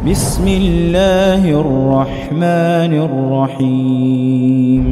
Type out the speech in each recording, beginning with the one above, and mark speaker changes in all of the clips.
Speaker 1: بسم الله الرحمن الرحيم.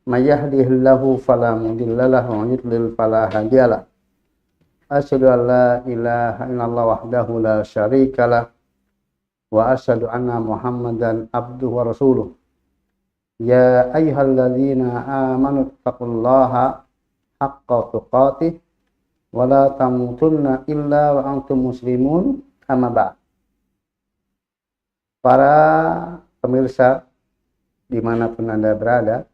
Speaker 2: May yahdihillahu fala mudilla lahu wa may yudlil fala hadiya lahu. Asyhadu an la ilaha illallah wahdahu la syarika lah wa asyhadu anna Muhammadan abduhu wa rasuluh. Ya ayyuhalladzina amanu taqullaha haqqa tuqatih wa la tamutunna illa wa antum muslimun. Amma ba'd. Para pemirsa dimanapun Anda berada,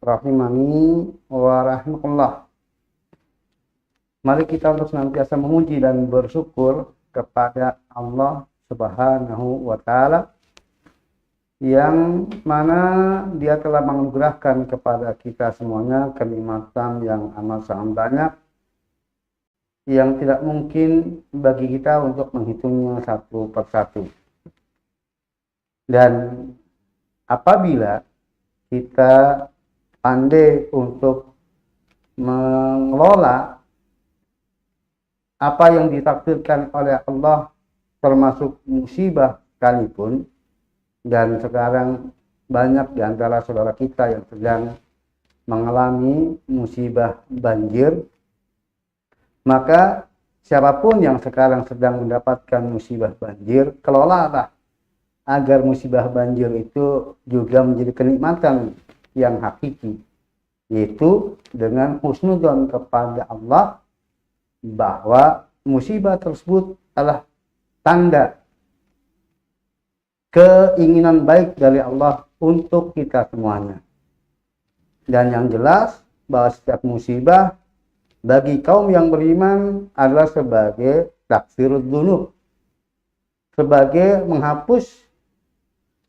Speaker 2: rahimani wa rahmatullah. Mari kita untuk senantiasa memuji dan bersyukur kepada Allah Subhanahu wa Ta'ala, yang mana Dia telah menganugerahkan kepada kita semuanya kenikmatan yang amat sangat banyak, yang tidak mungkin bagi kita untuk menghitungnya satu persatu. Dan apabila kita pandai untuk mengelola apa yang ditakdirkan oleh Allah, termasuk musibah sekalipun, dan sekarang banyak di antara saudara kita yang sedang mengalami musibah banjir, maka siapapun yang sekarang sedang mendapatkan musibah banjir, kelolalah agar musibah banjir itu juga menjadi kenikmatan yang hakiki, yaitu dengan husnudzon kepada Allah bahwa musibah tersebut adalah tanda keinginan baik dari Allah untuk kita semuanya. Dan yang jelas bahwa setiap musibah bagi kaum yang beriman adalah sebagai takfirud dzunub, sebagai menghapus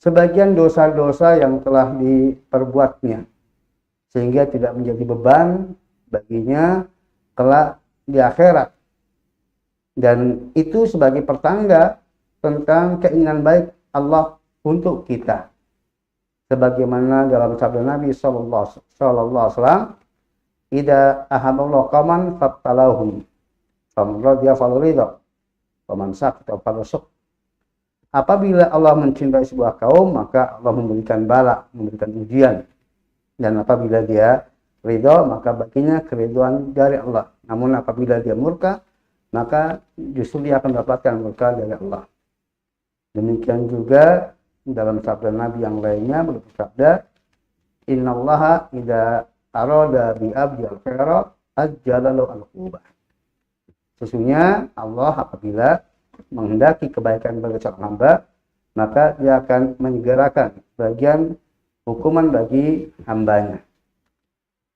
Speaker 2: sebagian dosa-dosa yang telah diperbuatnya, sehingga tidak menjadi beban baginya kelak di akhirat. Dan itu sebagai pertanda tentang keinginan baik Allah untuk kita, sebagaimana dalam sabda Nabi sallallahu alaihi wasallam, "Idza ahabballahu qauman fabtalahum, faman radiya falyarida, faman sakata falyasuk." Apabila Allah mencintai sebuah kaum, maka Allah memberikan bala, memberikan ujian. Dan apabila Dia ridha, maka baginya keridhaan dari Allah. Namun apabila Dia murka, maka justru Dia akan mendapatkan murka dari Allah. Demikian juga dalam sabda Nabi yang lainnya bersabda, "Innallaha idza arada bi abdi al-khaira ajjala lahu al-uqubah." Sesungguhnya Allah apabila menghendaki kebaikan bagi seorang hamba, maka Dia akan menyegerakan bagian hukuman bagi hambanya.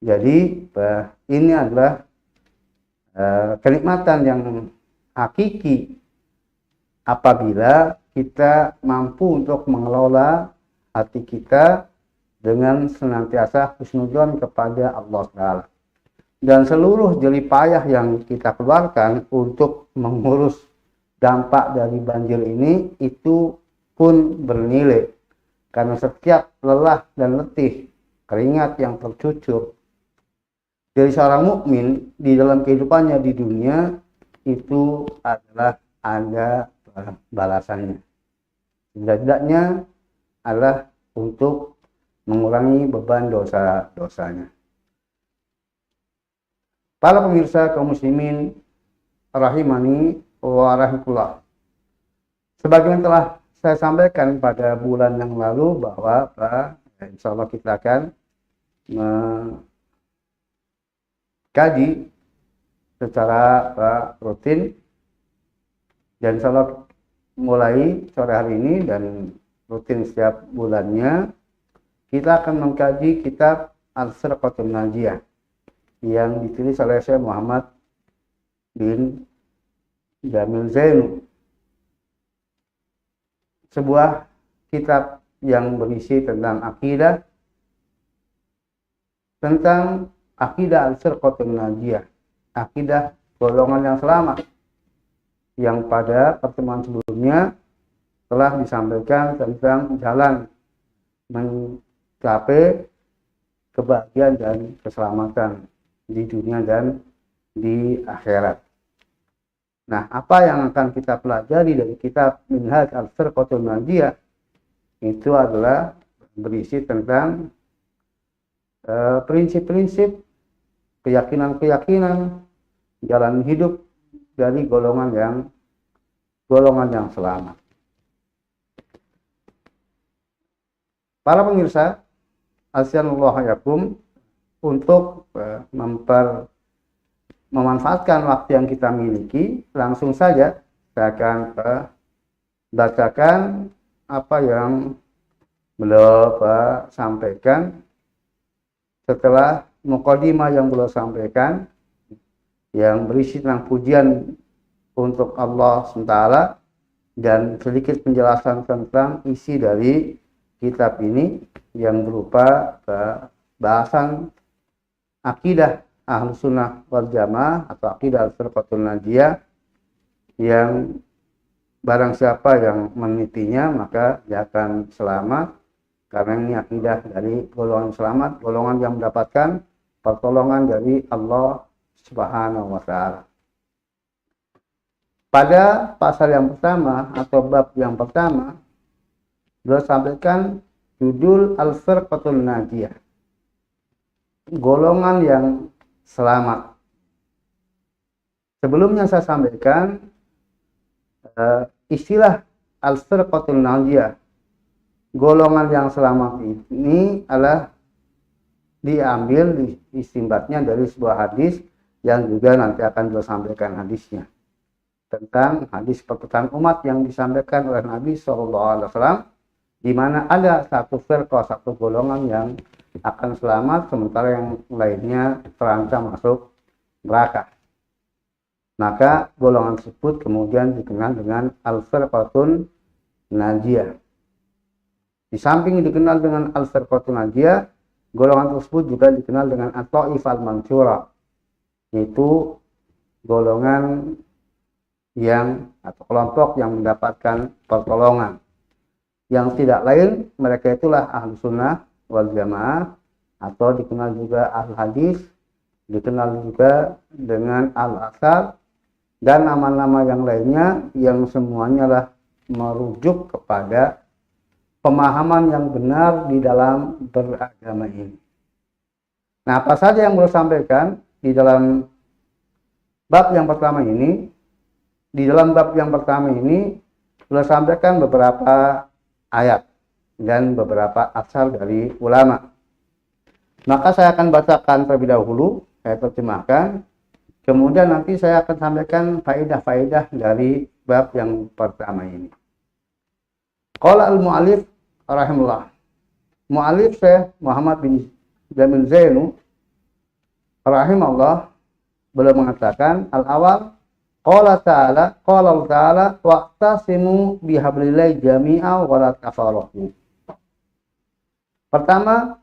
Speaker 2: Jadi ini adalah kenikmatan yang hakiki apabila kita mampu untuk mengelola hati kita dengan senantiasa husnudzon kepada Allah Ta'ala. Dan seluruh jerih payah yang kita keluarkan untuk mengurus dampak dari banjir ini itu pun bernilai, karena setiap lelah dan letih, keringat yang tercucur dari seorang mukmin di dalam kehidupannya di dunia itu adalah ada balasannya. Setidaknya adalah untuk mengurangi beban dosa-dosanya. Para pemirsa kaum muslimin rahimani wa rahmatullah. Sebagaimana telah saya sampaikan pada bulan yang lalu bahwa insya Allah kita akan mengkaji secara rutin, dan insya Allah mulai sore hari ini dan rutin setiap bulannya kita akan mengkaji kitab Al-Firqatul Najiyah yang ditulis oleh Syekh Muhammad bin Jamil Zainu, sebuah kitab yang berisi tentang akidah tentang akidah al-firqatul najiyah, akidah golongan yang selamat, yang pada pertemuan sebelumnya telah disampaikan tentang jalan mencapai kebahagiaan dan keselamatan di dunia dan di akhirat. Nah, apa yang akan kita pelajari dari kitab Minhaj al-Firqatul Najiyah itu adalah berisi tentang prinsip-prinsip, keyakinan-keyakinan, jalan hidup dari golongan yang selamat. Para pemirsa, Asyanullah yakum, untuk memanfaatkan waktu yang kita miliki, langsung saja saya akan bacakan apa yang beliau sampaikan setelah mukadimah yang beliau sampaikan, yang berisi tentang pujian untuk Allah SWT dan sedikit penjelasan tentang isi dari kitab ini yang berupa bahasan akidah Ahlus Sunnah wal Jamaah atau akidah al-Firqatul Najiyah, yang barang siapa yang menitinya maka dia akan selamat, karena ini akidah dari golongan selamat, golongan yang mendapatkan pertolongan dari Allah Subhanahu wa Ta'ala. Pada pasal yang pertama atau bab yang pertama, beliau sampaikan judul Al-Firqatul Najiyah, golongan yang selamat. Sebelumnya saya sampaikan istilah Al-Firqatul Najiyah, golongan yang selamat ini adalah diambil, istimbatnya dari sebuah hadis yang juga nanti akan beliau sampaikan hadisnya, tentang hadis perpecahan umat yang disampaikan oleh Nabi SAW, di mana ada satu firqah, satu golongan yang akan selamat, sementara yang lainnya terancam masuk neraka. Maka golongan tersebut kemudian dikenal dengan Al-Firqatul Najiyah. Di samping dikenal dengan Al-Firqatul Najiyah, golongan tersebut juga dikenal dengan At-Ta'ifah Al-Mansyurah, yaitu golongan yang atau kelompok yang mendapatkan pertolongan, yang tidak lain mereka itulah Ahlus Sunnah wal Jamaah, atau dikenal juga Ahlul Hadis, dikenal juga dengan Al-Asar, dan nama-nama yang lainnya yang semuanya lah merujuk kepada pemahaman yang benar di dalam beragama ini. Nah, apa saja yang beliau sampaikan di dalam bab yang pertama ini? Di dalam bab yang pertama ini beliau sampaikan beberapa ayat dan beberapa asar dari ulama. Maka saya akan bacakan terlebih dahulu, saya terjemahkan, kemudian nanti saya akan sampaikan faedah-faedah dari bab yang pertama ini. Qala al-mu'allif rahimahullah, mu'allif Syekh Muhammad bin Jamil Zainu rahimahullah, beliau mengatakan al-awal, qala ta'ala wa'tasimu bihablillahi jami'a wa la tafarraqu. Pertama,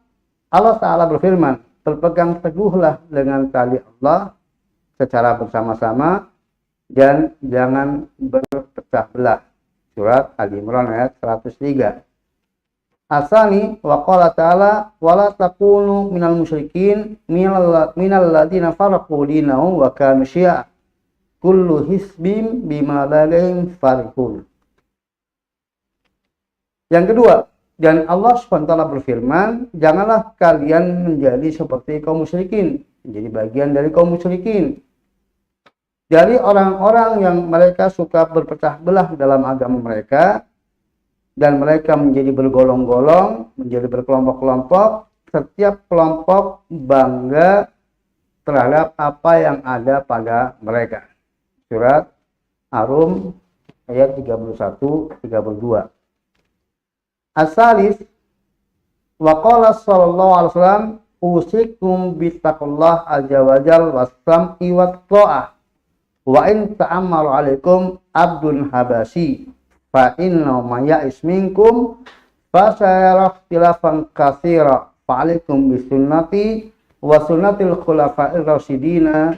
Speaker 2: Allah Ta'ala berfirman, berpegang teguhlah dengan tali Allah secara bersama-sama dan jangan berpecah belah. Surat Ali Imran ayat 103. Asani wa qala ta'ala wala takunu minal musyrikin minal ladina faraqu dinahum wa kanu syi'a kullu hisbim bima ladaihim farihun. Yang kedua, dan Allah SWT berfirman, janganlah kalian menjadi seperti kaum musyrikin, menjadi bagian dari kaum musyrikin, dari orang-orang yang mereka suka berpecah belah dalam agama mereka, dan mereka menjadi bergolong-golong, menjadi berkelompok-kelompok, setiap kelompok bangga terhadap apa yang ada pada mereka. Surat Ar-Rum ayat 31-32. As-salis wa qala sallallahu alaihi wasallam usikum bittaqullah azza wa jalla was-sam'i wat-tha'ah wa in ta'ammaru alaikum abdun habasi fa inna ma ya'is minkum fa sayara ikhtilafan katsira fa alaikum bisunnati wa sunnatil khulafa'ir rasyidina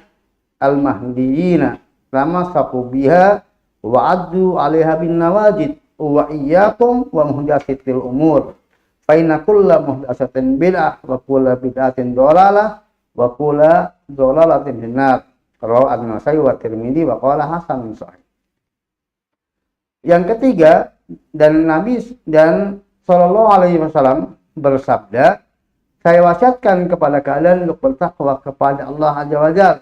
Speaker 2: al-mahdiyina lama saku biha wa addu 'alaiha bin nawajid wa iyyakum wa muhdatsatil umur fa inna kulla muhdatsatin bid'ah wa kulla bid'atin dhalalah wa kulla dhalalatin finnar. Rawahu An-Nasa'i wa Tirmidzi wa qala hasanun sahih. Yang ketiga, dan Nabi dan Shallallahu Alaihi Wasallam bersabda, saya wasiatkan kepada kalian untuk bertakwa kepada Allah Azza wa Jalla,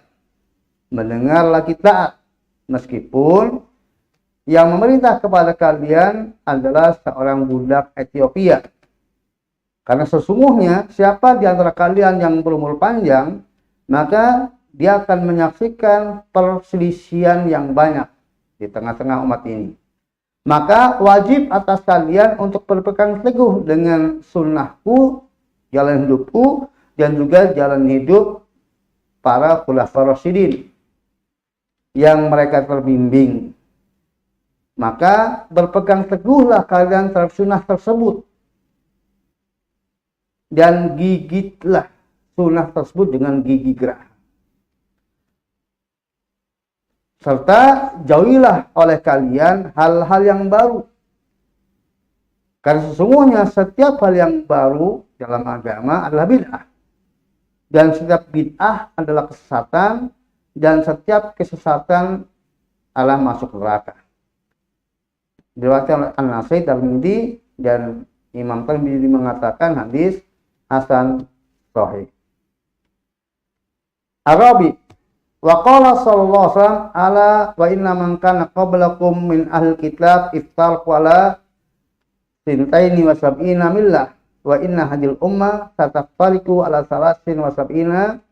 Speaker 2: mendengar lagi taat, meskipun yang memerintah kepada kalian adalah seorang budak Ethiopia. Karena sesungguhnya siapa di antara kalian yang berumur panjang, maka dia akan menyaksikan perselisihan yang banyak di tengah-tengah umat ini. Maka wajib atas kalian untuk berpegang teguh dengan sunnahku, jalan hidupku, dan juga jalan hidup para khulafaur rasyidin yang mereka terbimbing. Maka berpegang teguhlah kalian terhadap sunnah tersebut dan gigitlah sunnah tersebut dengan gigi gerah. Serta jauhilah oleh kalian hal-hal yang baru. Karena sesungguhnya setiap hal yang baru dalam agama adalah bid'ah. Dan setiap bid'ah adalah kesesatan. Dan setiap kesesatan adalah masuk neraka. Diriwayatkan oleh An-Nasa'i, Tirmidzi, dan Imam Tirmidzi mengatakan hadis hasan sahih. Arabi wa qala sallallahu alaihi wasallam ala wa inna man kana qablakum min ahli kitab iftarqu ala sintaini wa sab'ina millah wa inna hadil ummah tataftariqu ala salasin wa sab'ina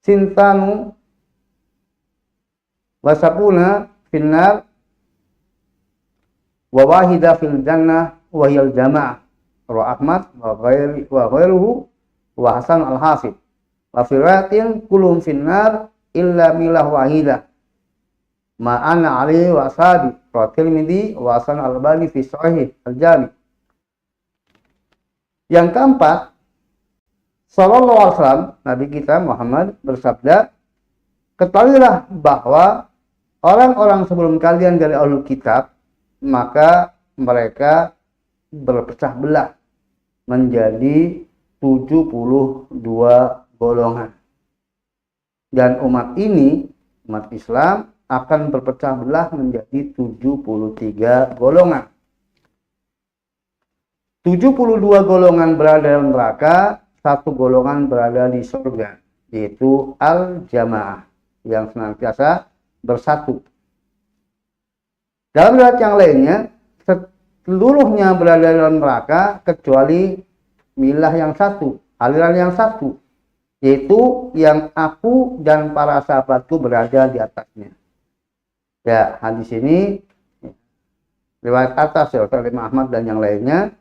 Speaker 2: sintanu wa sab'una finnar wa wahida fil jannah wa hiyal jamaah rawahu Ahmad wa ghairuhu wa Hasan al-Hasib wa firatin kulum finnar illa milah wahidah ma'ana alaihi wa ashabi wa Tirmidzi wa Hasan al-Albani fi Sahih al-Jami. Yang keempat, sallallahu alaihi wasallam, Nabi kita Muhammad bersabda, ketahuilah bahwa orang-orang sebelum kalian dari ahlul kitab, maka mereka berpecah belah menjadi 72 golongan. Dan umat ini, umat Islam, akan berpecah belah menjadi 73 golongan. 72 golongan berada dalam neraka, satu golongan berada di surga, yaitu al-jamaah, yang senantiasa bersatu. Dalam riwayat yang lainnya, seluruhnya berada dalam neraka kecuali milah yang satu, aliran yang satu, yaitu yang aku dan para sahabatku berada di atasnya. Ya, hadis ini riwayat atas ya, oleh Imam Ahmad dan yang lainnya,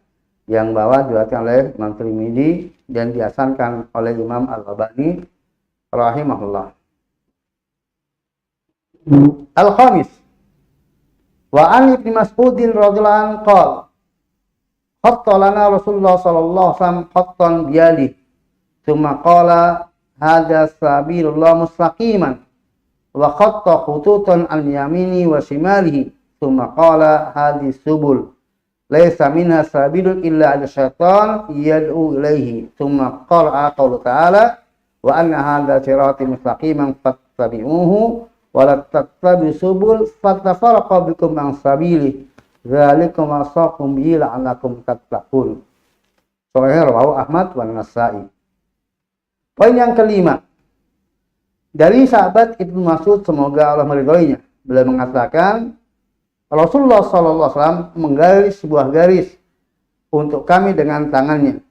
Speaker 2: yang bawah diriwayatkan oleh Imam Tirmidzi dan dihasankan oleh Imam Al-Albani rahimahullah. Al-Khamis, wa an Ibnu Mas'udin radhiyallahu anhu qala khatta lana Rasulullah sallallahu alaihi wasallam khattan biyadihi thumma qala hadza sabilullah mustaqiman wa khatta khututan al yamini wa shimalihi thumma qala hadhihi subul laisa minha sabilun illa al syaitan yad'u ilaihi thumma qala qawlu ta'ala wa anna hadza sirati mustaqiman fattabi'uhu wa la tattabi'us subul fatafarraqa bikum an sabili dzalikum wasaqum bihi la'allakum tattaqun. Sahih rawahu Ahmad wa Nasa'i. Poin yang kelima, dari sahabat Ibnu Mas'ud, semoga Allah meridhoinya, beliau mengatakan Rasulullah SAW menggaris sebuah garis untuk kami dengan tangannya.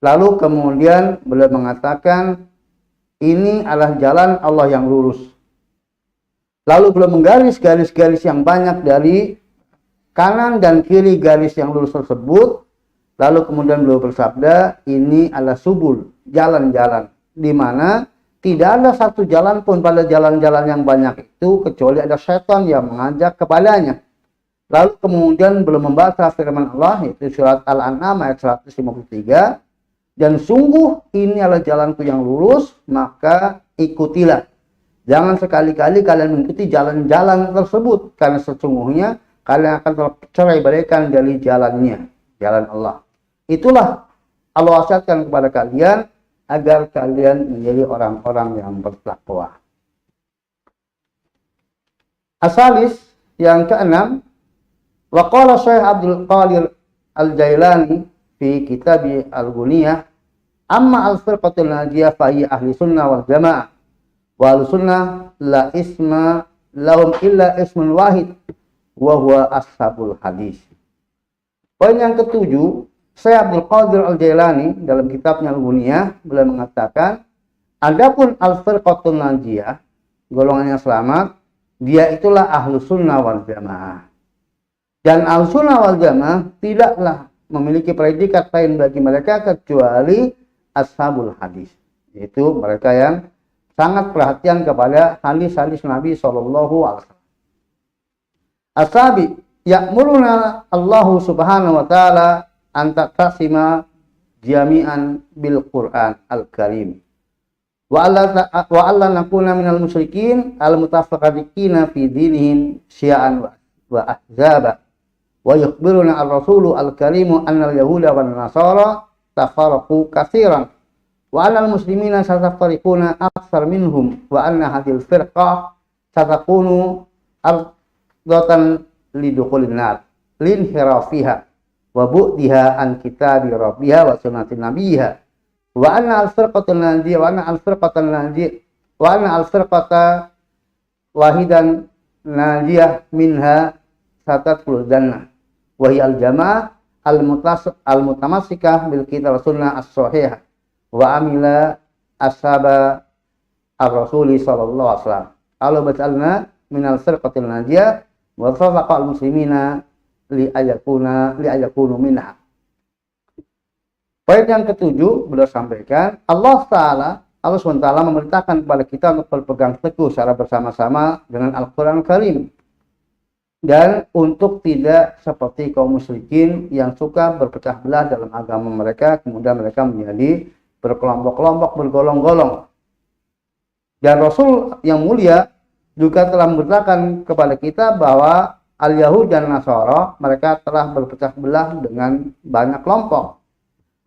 Speaker 2: Lalu kemudian beliau mengatakan ini adalah jalan Allah yang lurus. Lalu beliau menggaris garis-garis yang banyak dari kanan dan kiri garis yang lurus tersebut. Lalu kemudian beliau bersabda, ini adalah subul, jalan-jalan, di mana tidak ada satu jalan pun pada jalan-jalan yang banyak itu kecuali ada syaitan yang mengajak kepadanya. Lalu kemudian beliau membaca firman Allah, yaitu surat Al-An'am ayat 153, Dan sungguh ini adalah jalanku yang lurus, maka ikutilah. Jangan sekali-kali kalian mengikuti jalan-jalan tersebut, karena sesungguhnya kalian akan tercerai-beraikan dari jalannya, jalan Allah. Itulah Allah wasiatkan kepada kalian agar kalian menjadi orang-orang yang bertakwa. Asalis yang keenam, waqala Syekh Abdul Qadir Al-Jailani fi kitab Al-Ghuniyah, amma al-firqatul najiyah fa hiya ahli sunnah wal jamaah. Wa ahli sunnah la isma lahum illa ismun wahid wa huwa ashabul hadis. Poin yang ketujuh, Syekh Abdul Qadir Al-Jailani dalam kitabnya Al-Ghuniyah beliau mengatakan, adapun al-firqatul najiyah, golongan yang selamat, dia itulah ahlu sunnah wal jamaah. Dan ahlu sunnah wal jamaah tidaklah memiliki predikat lain bagi mereka kecuali ashabul hadis, yaitu mereka yang sangat perhatian kepada hadis-hadis Nabi Shallallahu Alaihi Wasallam. Ashabi ya'muruna Allah Subhanahu Wa Taala antatasima jami'an bil Quran al-Karim. Wa alla nakuna minal musyrikin al-mutafarriqina fi dinihim syi'an wa ahzaba. Wa yukhbiruna ar-rasulu al-karimu anna al-yahuda wa nasara tafarraqu katsiran wa anna al-muslimina satafariquna aktsar minhum wa anna hadhil firqah satakunu ardatan lidukhulin nar linhirafiha wa bu'diha an kitabi rabbiha wa sunnati nabiyha wa anna al-firqatul najiyah wa anna al-firqatul najiyah wa anna al-firqata wahidan najiyah minha satadkhulul jannah wa hiya al-jamaah al-mutamassikah bil kitab wa sunnah as-sahihah wa amila ashaba ar-rasuli sallallahu alaihi wasallam. Kalau batalna min al-firqatil najiyah wa fafaqa al-muslimina li ayakunu minha. Poin yang ketujuh beliau sampaikan, Allah SWT memerintahkan kepada kita untuk berpegang teguh secara bersama-sama dengan Al-Quran Karim, dan untuk tidak seperti kaum musyrikin yang suka berpecah belah dalam agama mereka, kemudian mereka menjadi berkelompok-kelompok, bergolong-golong. Dan Rasul yang mulia juga telah memberitakan kepada kita bahwa Al-Yahud dan Nasara mereka telah berpecah belah dengan banyak kelompok.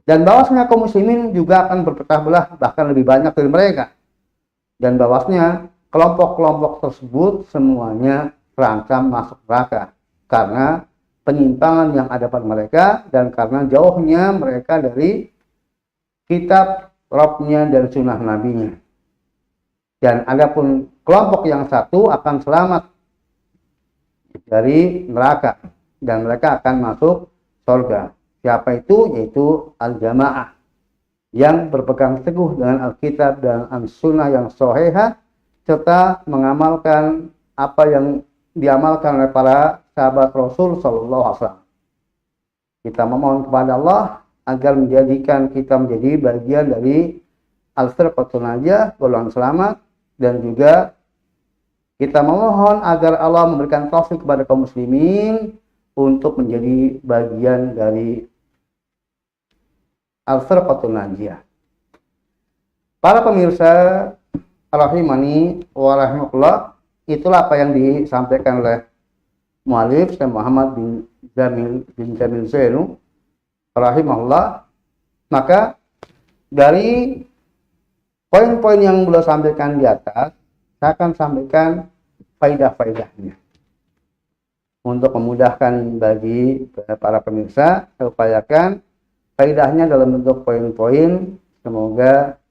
Speaker 2: Dan bahwasanya kaum muslimin juga akan berpecah belah bahkan lebih banyak dari mereka. Dan bahwasanya kelompok-kelompok tersebut semuanya terancam masuk neraka karena penyimpangan yang ada pada mereka dan karena jauhnya mereka dari kitab Rabbnya dan sunnah nabinya. Dan adapun kelompok yang satu akan selamat dari neraka dan mereka akan masuk surga. Siapa itu? Yaitu al-jamaah yang berpegang teguh dengan Alkitab dan As-Sunnah yang sahihah serta mengamalkan apa yang diamalkan oleh para sahabat Rasul sallallahu alaihi wasallam. Kita memohon kepada Allah agar menjadikan kita menjadi bagian dari al-firqatul najiyah, golongan selamat, dan juga kita memohon agar Allah memberikan taufik kepada kaum muslimin untuk menjadi bagian dari al-firqatul najiyah. Para pemirsa rahimani wa rahimakumullah, itulah apa yang disampaikan oleh mu'alif Syekh Muhammad bin Jamil Zainu rahimahullah. Maka dari poin-poin yang beliau sampaikan di atas, saya akan sampaikan faidah-faidahnya untuk memudahkan bagi para pemirsa. Saya upayakan faidahnya dalam bentuk poin-poin, semoga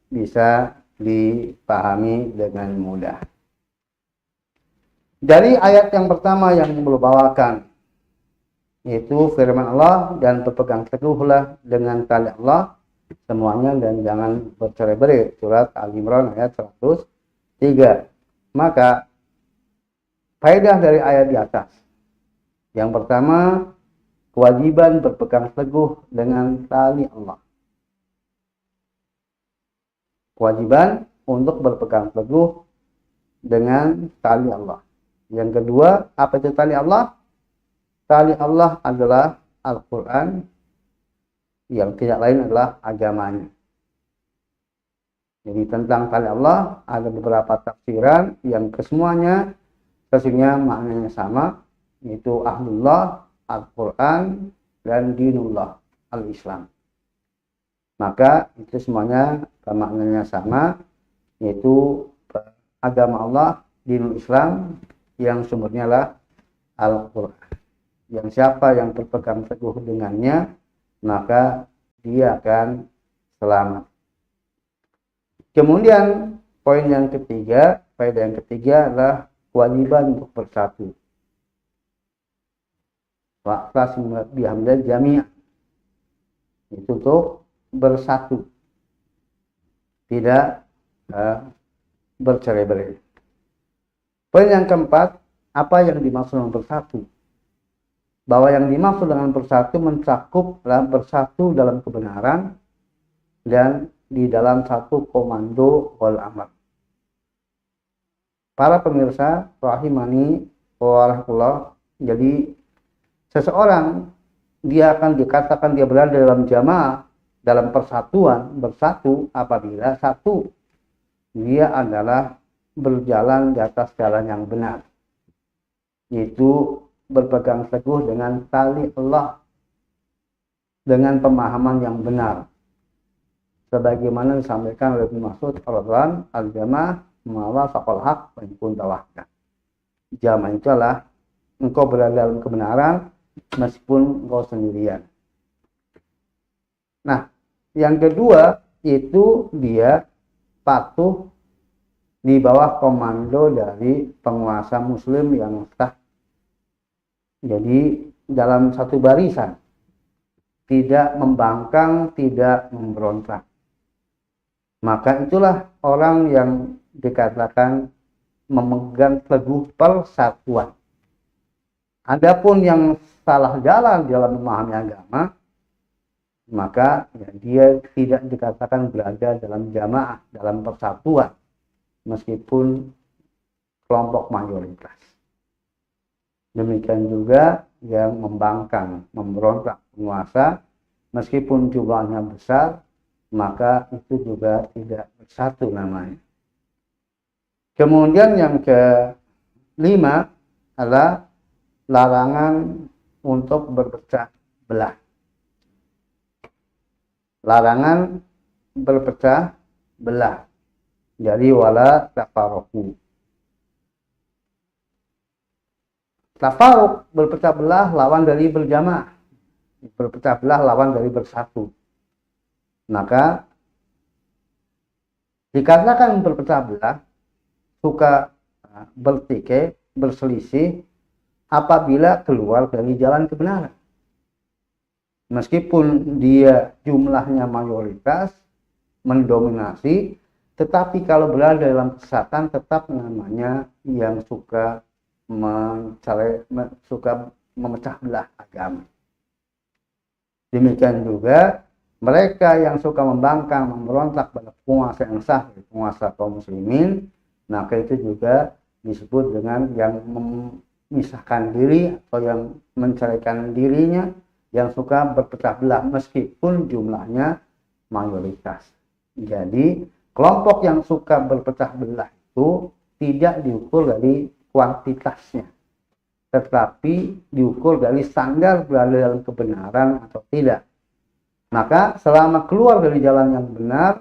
Speaker 2: bisa dipahami dengan mudah. Dari ayat yang pertama yang beliau bawakan, yaitu firman Allah, dan berpegang teguhlah dengan tali Allah semuanya dan jangan bercerai-berai, surat Al-Imran ayat 103. Maka faedah dari ayat di atas, yang pertama, kewajiban berpegang teguh dengan tali Allah. Kewajiban untuk berpegang teguh dengan tali Allah. Yang kedua, apa itu tali Allah? Tali Allah adalah Al-Quran yang tidak lain adalah agamanya. Jadi tentang tali Allah ada beberapa tafsiran yang kesemuanya sesungguhnya maknanya sama, yaitu ahlullah, Al-Quran, dan dinullah, al-Islam. Maka itu semuanya maknanya sama, yaitu agama Allah, dinul Islam, yang sumbernya lah Al-Quran. Yang siapa yang berpegang teguh dengannya, maka dia akan selamat. Kemudian poin yang ketiga, faedah yang ketiga adalah kewajiban untuk bersatu. Wa'tasimu bihamdillah jami'an. Itu untuk bersatu. Tidak bercerai-berai. Poin yang keempat, apa yang dimaksud dengan bersatu? Bahwa yang dimaksud dengan bersatu mencakuplah bersatu dalam kebenaran dan di dalam satu komando wal amr. Para pemirsa rahimani wa rahmatullah, jadi seseorang dia akan dikatakan dia berada dalam jamaah, dalam persatuan, bersatu apabila satu, dia adalah berjalan di atas jalan yang benar, yaitu berpegang teguh dengan tali Allah dengan pemahaman yang benar, sebagaimana disampaikan oleh Ibnu Mas'ud radhiyallahu al-jamaah mawa faqal haq wa in kunta wahdak. Jamaah itu adalah engkau berada dalam kebenaran meskipun engkau sendirian. Nah, yang kedua itu dia patuh di bawah komando dari penguasa muslim yang sah. Jadi dalam satu barisan, tidak membangkang, tidak memberontak. Maka itulah orang yang dikatakan memegang teguh persatuan. Adapun yang salah jalan dalam memahami agama, maka ya, dia tidak dikatakan berada dalam jamaah, dalam persatuan, meskipun kelompok mayoritas. Demikian juga yang membangkang, memberontak penguasa, meskipun jumlahnya besar, maka itu juga tidak bersatu namanya. Kemudian yang kelima adalah larangan untuk berpecah belah. Larangan berpecah belah. Jadi wala tafarruqu. Tafarruq, berpecah belah, lawan dari berjamaah. Berpecah belah lawan dari bersatu. Maka dikatakan berpecah belah, suka bertikai, berselisih apabila keluar dari jalan kebenaran. Meskipun dia jumlahnya mayoritas, mendominasi, tetapi kalau berada dalam kesesatan tetap namanya yang suka memecah belah agama. Demikian juga mereka yang suka membangkang, memberontak pada penguasa yang sah, penguasa kaum muslimin, maka itu juga disebut dengan yang memisahkan diri atau yang menceraikan dirinya, yang suka berpecah belah meskipun jumlahnya mayoritas. Jadi kelompok yang suka berpecah belah itu tidak diukur dari kuantitasnya, tetapi diukur dari standar berada dalam kebenaran atau tidak. Maka selama keluar dari jalan yang benar,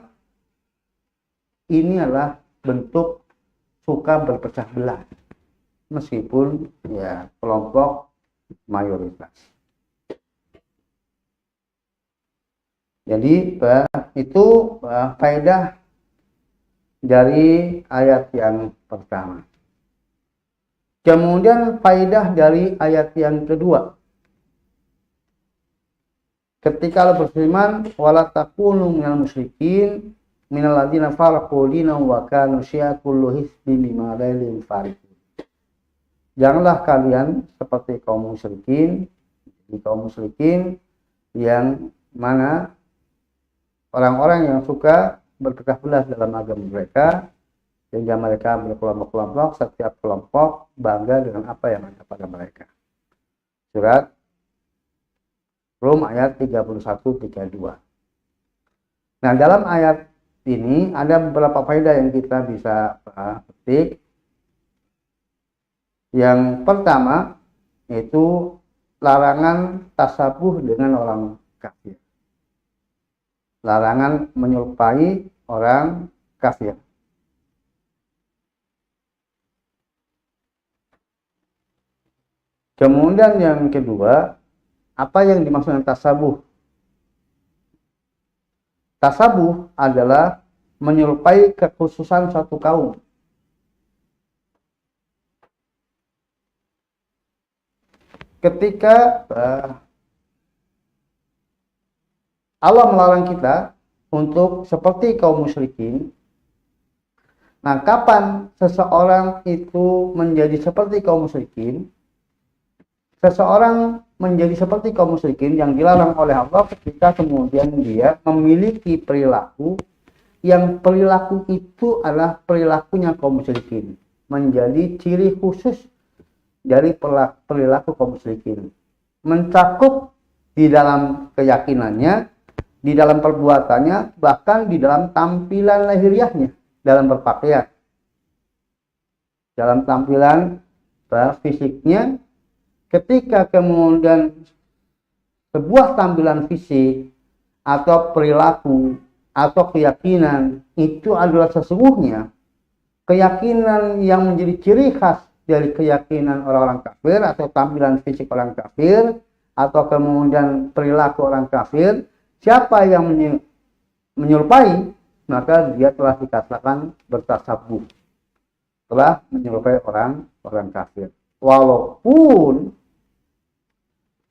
Speaker 2: ini adalah bentuk suka berpecah belah, meskipun ya kelompok mayoritas. Jadi itu faedah dari ayat yang pertama. Kemudian faedah dari ayat yang kedua. Ketika Allah berfirman, wala takunu minal musyrikin minal ladzina faraqu dinahum wa kanu syi'a kullu hizbin bima ladayhim farihun. Janganlah kalian seperti kaum musyrikin, yang mana orang-orang yang suka berpecah belah dalam agama mereka, sehingga mereka berkelompok-kelompok, setiap kelompok bangga dengan apa yang ada pada mereka. Surat Rum ayat 31-32. Nah, dalam ayat ini ada beberapa faedah yang kita bisa petik. Yang pertama yaitu larangan tasabuh dengan orang kafir. Larangan menyerupai orang kafir. Kemudian yang kedua, apa yang dimaksud dengan tasabuh? Tasabuh adalah menyerupai kekhususan suatu kaum. Ketika Allah melarang kita untuk seperti kaum musyrikin, nah kapan seseorang itu menjadi seperti kaum musyrikin? Seseorang menjadi seperti kaum musyrikin yang dilarang oleh Allah ketika kemudian dia memiliki perilaku yang perilaku itu adalah perilakunya kaum musyrikin, menjadi ciri khusus dari perilaku kaum musyrikin, mencakup di dalam keyakinannya, di dalam perbuatannya, bahkan di dalam tampilan lahiriahnya, dalam berpakaian, dalam tampilan fisiknya. Ketika kemudian sebuah tampilan fisik atau perilaku atau keyakinan itu adalah sesungguhnya keyakinan yang menjadi ciri khas dari keyakinan orang-orang kafir atau tampilan fisik orang kafir atau kemudian perilaku orang kafir, siapa yang menyerupai, maka dia telah dikatakan bertasabuh, telah menyerupai orang kafir. Walaupun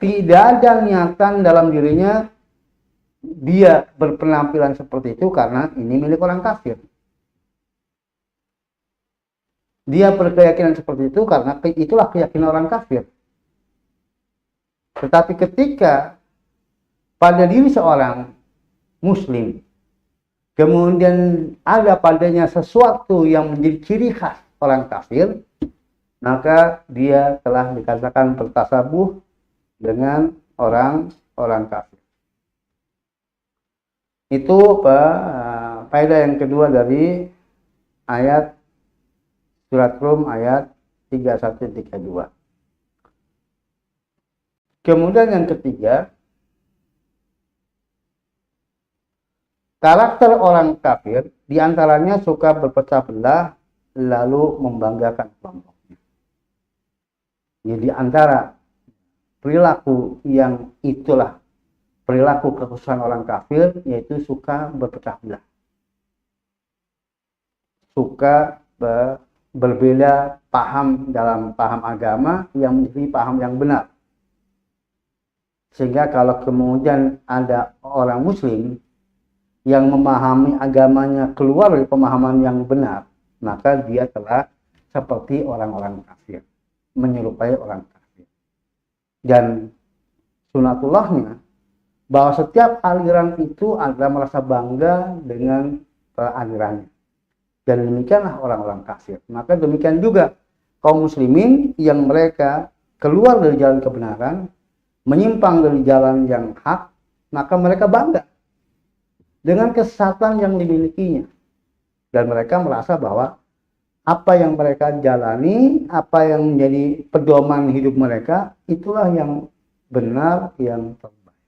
Speaker 2: tidak ada niatan dalam dirinya dia berpenampilan seperti itu karena ini milik orang kafir. Dia berkeyakinan seperti itu karena itulah keyakinan orang kafir. Tetapi ketika pada diri seorang muslim kemudian ada padanya sesuatu yang menjadi ciri khas orang kafir, maka dia telah dikatakan bertasabuh dengan orang kafir. Itu faedah yang kedua dari ayat surat Rum ayat 31-32. Kemudian yang ketiga, karakter orang kafir diantaranya suka berpecah belah lalu membanggakan kelompok. Jadi antara perilaku yang itulah perilaku kekhususan orang kafir, yaitu suka berpecah belah, suka berbeda paham dalam paham agama yang menjadi paham yang benar. Sehingga kalau kemudian ada orang muslim yang memahami agamanya keluar dari pemahaman yang benar, maka dia telah seperti orang-orang kafir, menyerupai orang kafir. Dan sunatullahnya bahwa setiap aliran itu adalah merasa bangga dengan alirannya. Dan demikianlah orang-orang kafir. Maka demikian juga kaum muslimin yang mereka keluar dari jalan kebenaran, menyimpang dari jalan yang hak, maka mereka bangga dengan kesesatan yang dimilikinya. Dan mereka merasa bahwa apa yang mereka jalani, apa yang menjadi pedoman hidup mereka, itulah yang benar, yang terbaik.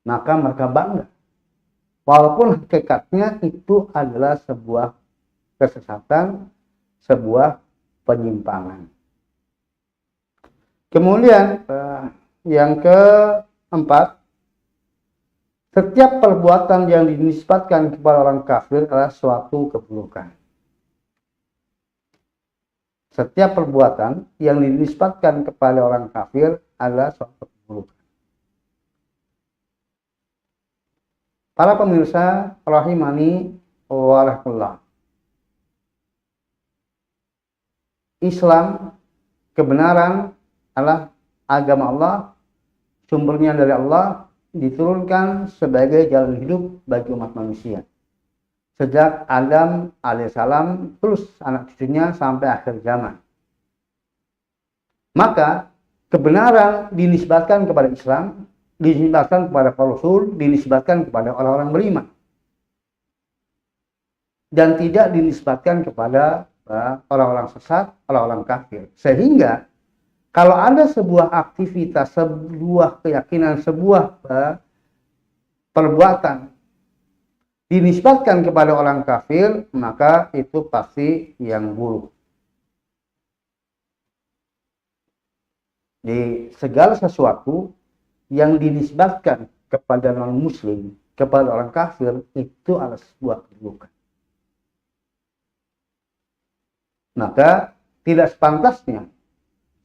Speaker 2: Maka mereka bangga. Walaupun hakikatnya itu adalah sebuah kesesatan, sebuah penyimpangan. Kemudian yang keempat, setiap perbuatan yang dinisbatkan kepada orang kafir adalah suatu keburukan. Setiap perbuatan yang dinisbatkan kepada orang kafir adalah suatu keburukan. Para pemirsa rahimani wa rahmatullah. Islam, kebenaran adalah agama Allah, sumbernya dari Allah, diturunkan sebagai jalan hidup bagi umat manusia. Sejak Adam alaihissalam terus anak cucunya sampai akhir zaman. Maka kebenaran dinisbatkan kepada Islam, dinisbatkan kepada para rasul, dinisbatkan kepada orang-orang beriman, dan tidak dinisbatkan kepada orang-orang sesat, orang-orang kafir. Sehingga kalau ada sebuah aktivitas, sebuah keyakinan, sebuah perbuatan dinisbatkan kepada orang kafir, maka itu pasti yang buruk. Di segala sesuatu yang dinisbatkan kepada non-muslim, kepada orang kafir, itu adalah sebuah keburukan. Maka tidak sepantasnya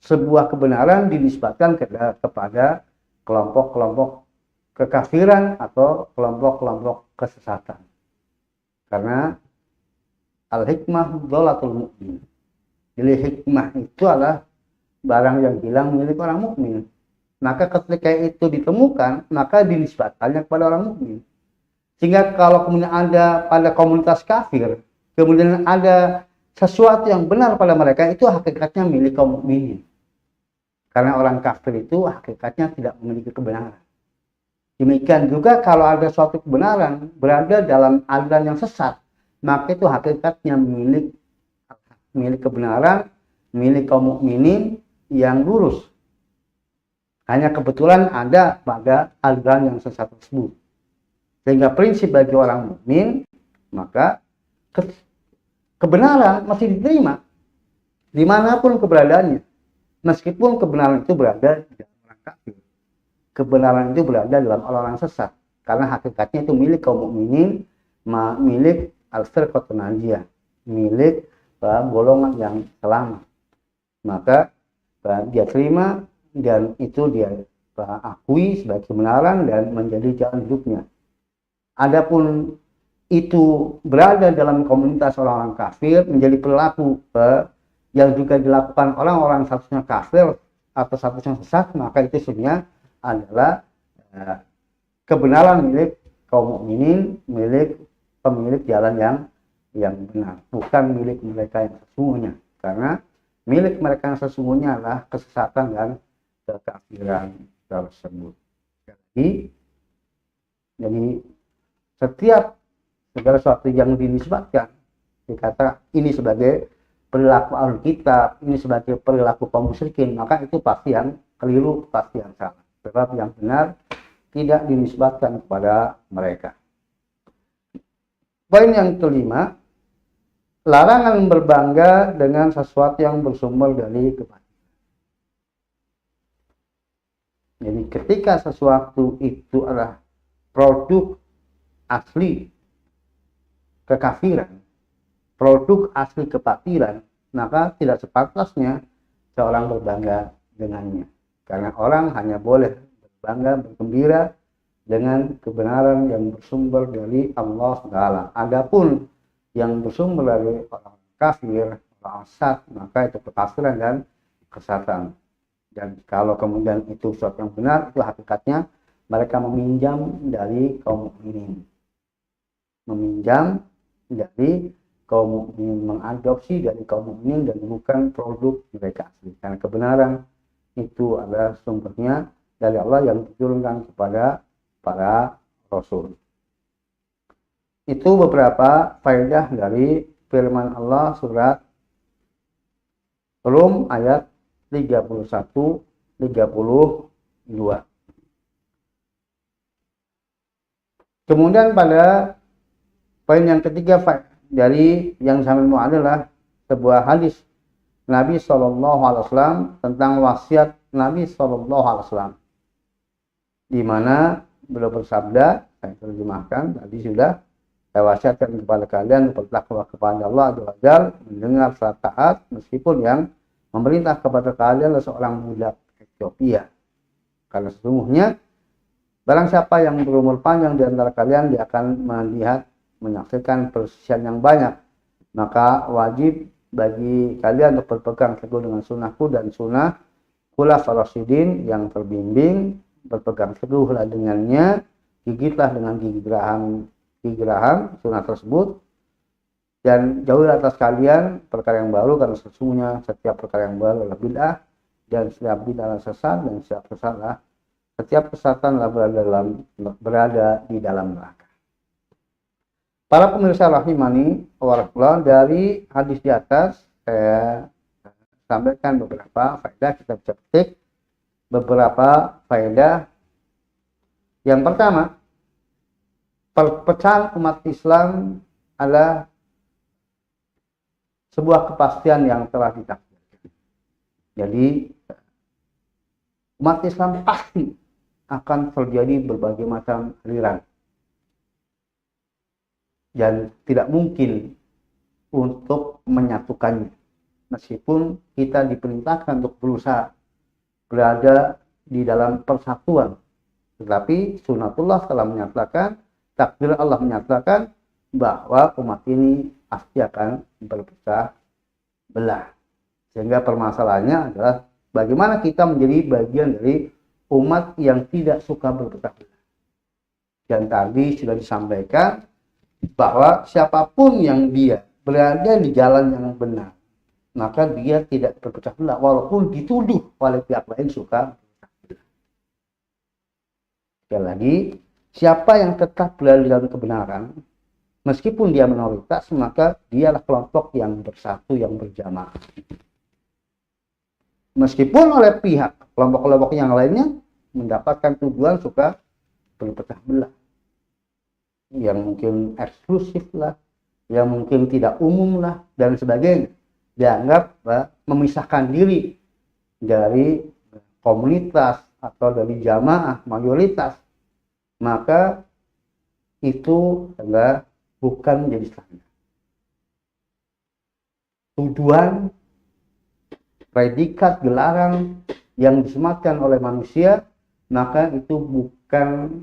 Speaker 2: sebuah kebenaran dinisbatkan kepada kelompok-kelompok kekafiran atau kelompok-kelompok kesesatan. Karena al-hikmah dholatul mu'min. Jadi hikmah itu adalah barang yang hilang milik orang mukmin. Maka ketika itu ditemukan, maka dinisbatkannya kepada orang mukmin. Sehingga kalau kemudian ada pada komunitas kafir, kemudian ada sesuatu yang benar pada mereka, itu hakikatnya milik kaum mukminin. Karena orang kafir itu hakikatnya tidak memiliki kebenaran. Demikian juga kalau ada suatu kebenaran berada dalam aliran yang sesat, maka itu hakikatnya milik kebenaran, milik kaum mukminin yang lurus. Hanya kebetulan ada pada aliran yang sesat tersebut. Sehingga prinsip bagi orang mukmin, maka kebenaran masih diterima dimanapun keberadaannya. Meskipun kebenaran itu berada di dalam orang kafir, kebenaran itu berada dalam orang-orang sesat, karena hakikatnya itu milik kaum mukminin, milik al-firqatun najiyah, milik golongan yang selamat. Maka dia terima dan itu dia akui sebagai kebenaran dan menjadi jalan hidupnya. Adapun itu berada dalam komunitas orang-orang kafir, menjadi perilaku yang juga dilakukan orang-orang statusnya kafir atau statusnya sesat, maka itu sebenarnya adalah kebenaran milik kaum mukminin, milik pemilik jalan yang benar, bukan milik mereka yang sesungguhnya. Karena milik mereka yang sesungguhnya adalah kesesatan dan kekafiran tersebut. Jadi setiap segala sesuatu yang dinisbatkan, dikata ini sebagai perilaku ahlul kitab, ini sebagai perilaku kaum musyrikin, maka itu pasti yang keliru, pasti yang salah. Sebab yang benar tidak dinisbatkan kepada mereka. Poin yang kelima, larangan berbangga dengan sesuatu yang bersumber dari kebatilan. Jadi ketika sesuatu itu adalah produk asli kekafiran, produk asli kebatilan, maka tidak sepantasnya seorang berbangga dengannya. Karena orang hanya boleh berbangga, bergembira dengan kebenaran yang bersumber dari Allah Ta'ala. Adapun yang bersumber dari orang kafir, orang sesat, maka itu kekafiran dan kesesatan. Dan kalau kemudian itu sesuatu yang benar, itu hakikatnya mereka meminjam dari kaum mukminin. Meminjam dari kaum mukminin, mengadopsi dari kaum mukminin dan bukan produk mereka asli. Karena kebenaran itu adalah sumbernya dari Allah yang diturunkan kepada para rasul. Itu beberapa faedah dari firman Allah surat Rum ayat 31-32. Kemudian pada poin yang ketiga dari yang sambil adalah sebuah hadis Nabi SAW tentang wasiat Nabi SAW, di mana beliau bersabda, saya terjemahkan tadi sudah, saya wasiatkan kepada kalian bertakwa kepada Allah Azza wa Jalla, mendengar salat taat meskipun yang memerintah kepada kalian adalah seorang budak Ethiopia. Karena sesungguhnya barang siapa yang berumur panjang di antara kalian, dia akan melihat, menyaksikan perselisihan yang banyak. Maka wajib bagi kalian untuk berpegang teguh dengan sunnahku dan sunnah khulafa'ir rasyidin yang terbimbing. Berpegang teguhlah dengannya, gigitlah dengan gigi geraham sunnah tersebut, dan jauhilah atas kalian perkara yang baru, karena sesungguhnya setiap perkara yang baru adalah bid'ah, dan setiap bid'ah adalah sesat, dan setiap sesat adalah Setiap kesesatan berada di dalam neraka. Para pemirsa rahimani wa rahimakumullah, dari hadis di atas saya sampaikan beberapa faedah, kita bisa petik beberapa faedah. Yang pertama, perpecahan umat Islam adalah sebuah kepastian yang telah ditakdirkan. Jadi umat Islam pasti akan terjadi berbagai macam aliran dan tidak mungkin untuk menyatukannya, meskipun kita diperintahkan untuk berusaha berada di dalam persatuan, tetapi sunatullah telah menyatakan, takdir Allah menyatakan bahwa umat ini pasti akan berpecah belah. Sehingga permasalahannya adalah bagaimana kita menjadi bagian dari umat yang tidak suka berpecah belah. Dan tadi sudah disampaikan bahwa siapapun yang dia berada di jalan yang benar, maka dia tidak berpecah belah walaupun dituduh oleh pihak lain suka berpecah belah. Sekali lagi, siapa yang tetap berada dalam kebenaran, meskipun dia minoritas, maka dialah kelompok yang bersatu, yang berjamaah. Meskipun oleh pihak kelompok-kelompok yang lainnya mendapatkan tujuan suka berpecah belah, yang mungkin eksklusif lah, yang mungkin tidak umum lah, dan sebagainya, dianggap memisahkan diri dari komunitas atau dari jamaah mayoritas, maka itu adalah bukan menjadi standar. Tujuan, predikat, gelaran yang disematkan oleh manusia, maka itu bukan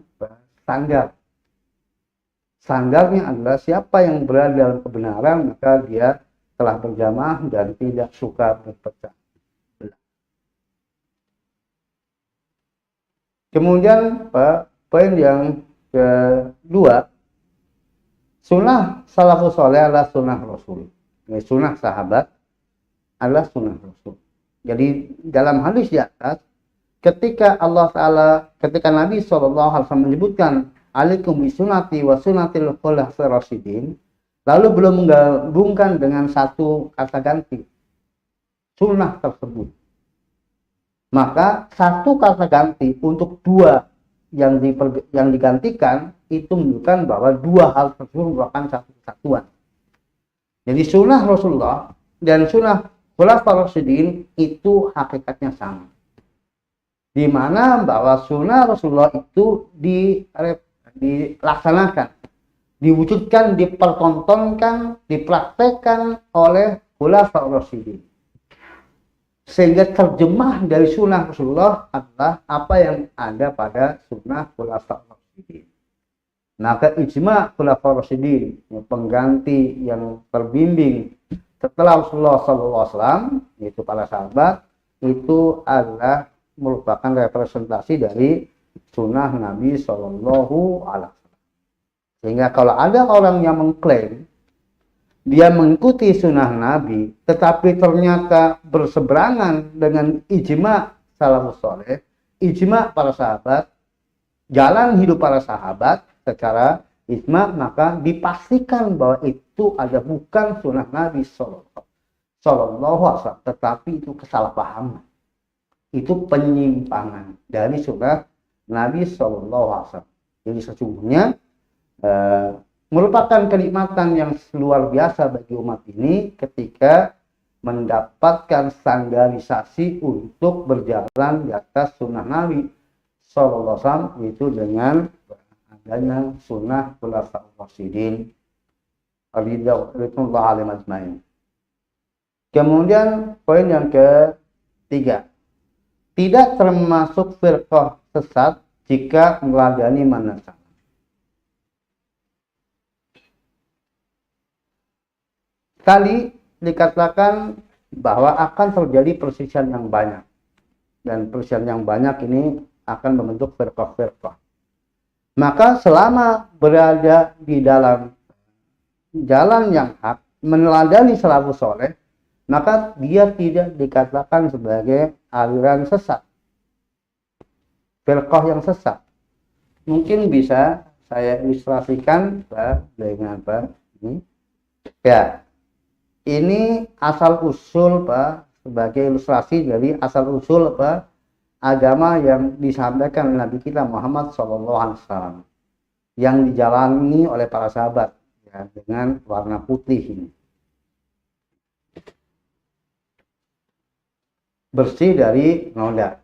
Speaker 2: standar. Standarnya adalah siapa yang berada dalam kebenaran, maka dia telah berjamaah dan tidak suka berpecah belah. Kemudian poin yang kedua, sunnah salafus saleh adalah sunnah Rasul. Sunnah sahabat adalah sunnah Rasul. Jadi dalam hadis di atas, ketika Nabi SAW menyebutkan alaikum bisunati wa sunatil khulafa'ir rasyidin, lalu belum menggabungkan dengan satu kata ganti sunnah tersebut, maka satu kata ganti untuk dua yang digantikan itu menunjukkan bahwa dua hal tersebut merupakan satu kesatuan. Jadi sunnah Rasulullah dan sunnah khulafa'ir rasyidin itu hakikatnya sama, di mana bahwa sunnah Rasulullah itu dilaksanakan, diwujudkan, dipertontonkan, dipraktekkan oleh khulafa'ir rasyidin. Sehingga terjemah dari sunnah Rasulullah adalah apa yang ada pada sunnah khulafa'ir rasyidin. Maka ijma' khulafa'ir rasyidin, pengganti yang terbimbing setelah Rasulullah SAW, yaitu para sahabat, itu adalah merupakan representasi dari sunnah Nabi SAW. Sehingga kalau ada orang yang mengklaim dia mengikuti sunnah Nabi, tetapi ternyata berseberangan dengan ijma' salafus saleh, ijma' para sahabat, jalan hidup para sahabat secara ijma', maka dipastikan bahwa itu ada bukan sunnah Nabi SAW, tetapi itu kesalahpahaman, itu penyimpangan dari sunnah Nabi SAW. Jadi sesungguhnya merupakan kenikmatan yang luar biasa bagi umat ini ketika mendapatkan standarisasi untuk berjalan di atas sunnah Nabi SAW, itu dengan adanya sunnah khulafa'ir rasyidin radhiyallahu anhum ajmain. Kemudian poin yang ketiga, tidak termasuk firqah sesat jika meladani manhaj. Tadi dikatakan bahwa akan terjadi perselisihan yang banyak, dan perselisihan yang banyak ini akan membentuk firqah-firqah. Maka selama berada di dalam jalan yang hak, meneladani salafus saleh, maka dia tidak dikatakan sebagai aliran sesat. firqah yang sesat. Mungkin bisa saya ilustrasikan dengan ini. Ya, ini asal usul sebagai ilustrasi dari asal usul agama yang disampaikan oleh Nabi kita Muhammad SAW yang dijalani oleh para sahabat ya, dengan warna putih ini. Bersih dari noda.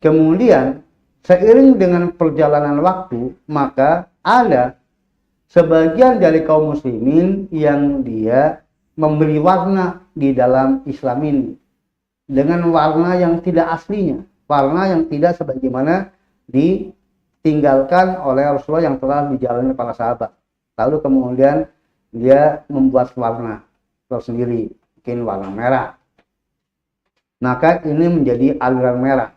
Speaker 2: Kemudian seiring dengan perjalanan waktu, maka ada sebagian dari kaum muslimin yang dia memberi warna di dalam Islam ini dengan warna yang tidak aslinya, warna yang tidak sebagaimana ditinggalkan oleh Rasulullah yang telah dijalani para sahabat. Lalu kemudian dia membuat warna tersendiri, mungkin warna merah. Maka ini menjadi aliran merah.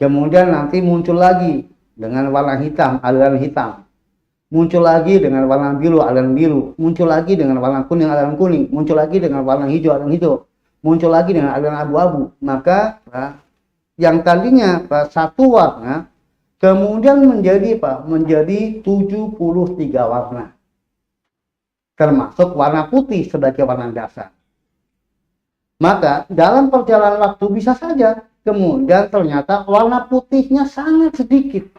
Speaker 2: Kemudian nanti muncul lagi dengan warna hitam, aliran hitam. Muncul lagi dengan warna biru, aliran biru. Muncul lagi dengan warna kuning, aliran kuning. Muncul lagi dengan warna hijau, aliran hijau. Muncul lagi dengan aliran abu-abu. Maka yang tadinya satu warna kemudian menjadi menjadi 73 warna. Termasuk warna putih sebagai warna dasar. Maka dalam perjalanan waktu bisa saja kemudian ternyata warna putihnya sangat sedikit.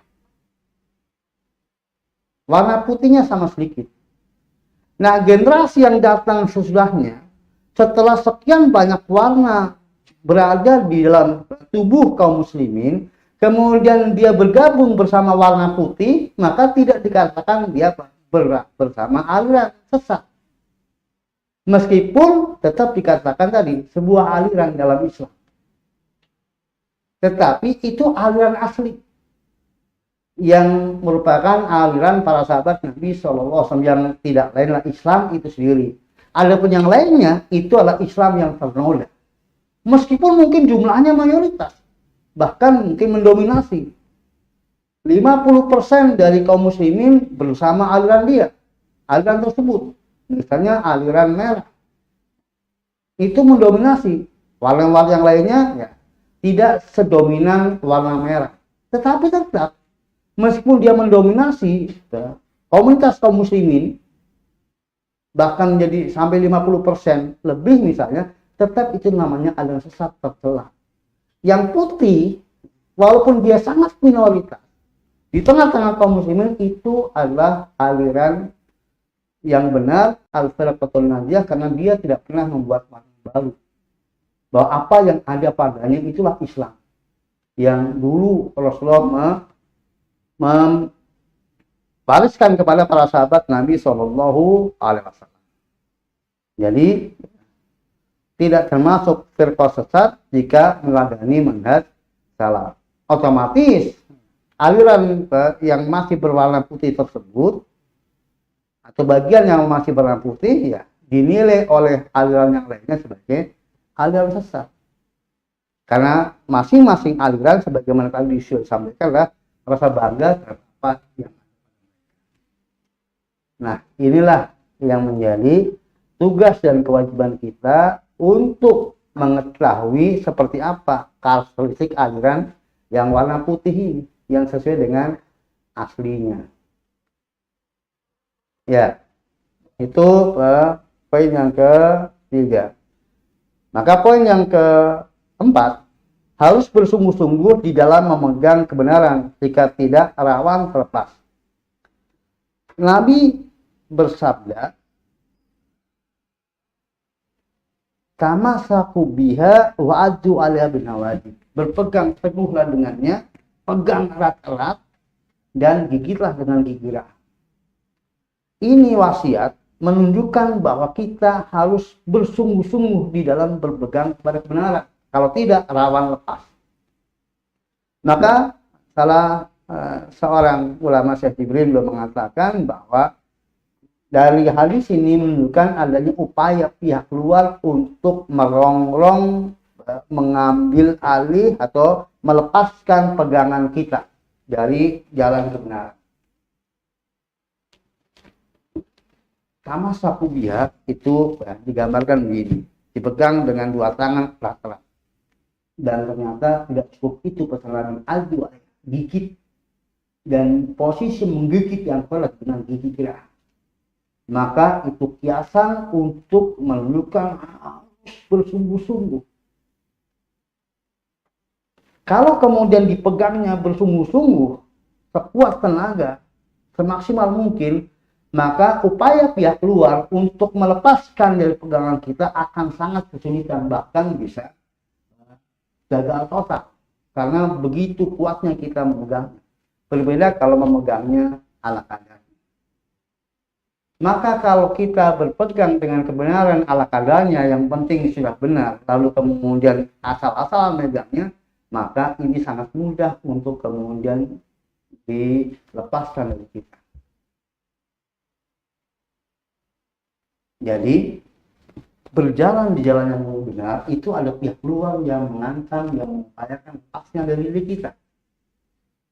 Speaker 2: Warna putihnya sama sedikit. Nah, generasi yang datang sesudahnya, setelah sekian banyak warna berada di dalam tubuh kaum muslimin, kemudian dia bergabung bersama warna putih, maka tidak dikatakan dia bersama aliran sesat. Meskipun tetap dikatakan tadi sebuah aliran dalam Islam. Tetapi itu aliran asli yang merupakan aliran para sahabat Nabi SAW yang tidak lainlah Islam itu sendiri. Adapun yang lainnya itu adalah Islam yang ternoda. Meskipun mungkin jumlahnya mayoritas, bahkan mungkin mendominasi. 50% dari kaum muslimin bersama aliran dia, aliran tersebut. Misalnya aliran merah itu mendominasi, warna-warna yang lainnya ya tidak sedominan warna merah. Tetapi tetap meskipun dia mendominasi ya, komunitas kaum muslimin bahkan menjadi sampai 50% lebih misalnya, tetap itu namanya aliran sesat tercela. Yang putih walaupun dia sangat minoritas di tengah-tengah kaum muslimin itu adalah aliran yang benar, al-firqatul najiyah, karena dia tidak pernah membuat warna baru. Bahwa apa yang ada padanya itulah Islam. Yang dulu Rasulullah mewariskan kepada para sahabat Nabi SAW. Jadi tidak termasuk firqah sesat jika meladani manhaj salaf. Otomatis aliran yang masih berwarna putih tersebut atau bagian yang masih berwarna putih ya dinilai oleh aliran yang lainnya sebagai aliran sesat. Karena masing-masing aliran sebagaimana tadi disampaikan adalah rasa bangga terhadap yang. Nah, inilah yang menjadi tugas dan kewajiban kita untuk mengetahui seperti apa karakteristik aliran yang warna putih ini yang sesuai dengan aslinya. Ya, itu poin yang ketiga. Maka poin yang keempat, harus bersungguh-sungguh di dalam memegang kebenaran jika tidak rawan terlepas. Nabi bersabda, "Tamasaku biha wa addu 'alaiha binawajib." Berpegang teguhlah dengannya, pegang erat-erat dan gigitlah dengan gigi erat. Ini wasiat menunjukkan bahwa kita harus bersungguh-sungguh di dalam berpegang kepada kebenaran. Kalau tidak, rawan lepas. Maka salah seorang ulama Syekh Jibril mengatakan bahwa dari hadis ini menunjukkan adanya upaya pihak luar untuk merongrong, mengambil alih atau melepaskan pegangan kita dari jalan kebenaran. Sama sapu biak itu digambarkan begini, dipegang dengan dua tangan erat-erat. dan ternyata tidak cukup itu persoalan adu gigit dan posisi menggigit yang kuat dengan gigi kira, maka itu kiasan untuk menunjukkan harus bersungguh-sungguh. Kalau kemudian dipegangnya bersungguh-sungguh, sekuat tenaga, semaksimal mungkin, maka upaya pihak luar untuk melepaskan dari pegangan kita akan sangat kesulitan, bahkan bisa gagal total. Karena begitu kuatnya kita memegang. Berbeda kalau memegangnya ala kadar. Maka kalau kita berpegang dengan kebenaran ala kadarnya, yang penting sudah benar, lalu kemudian asal-asal megangnya, maka ini sangat mudah untuk kemudian dilepaskan dari kita. Jadi berjalan di jalan yang benar itu ada pihak luar yang mengancam, yang mengupayakan lepasnya dari diri kita.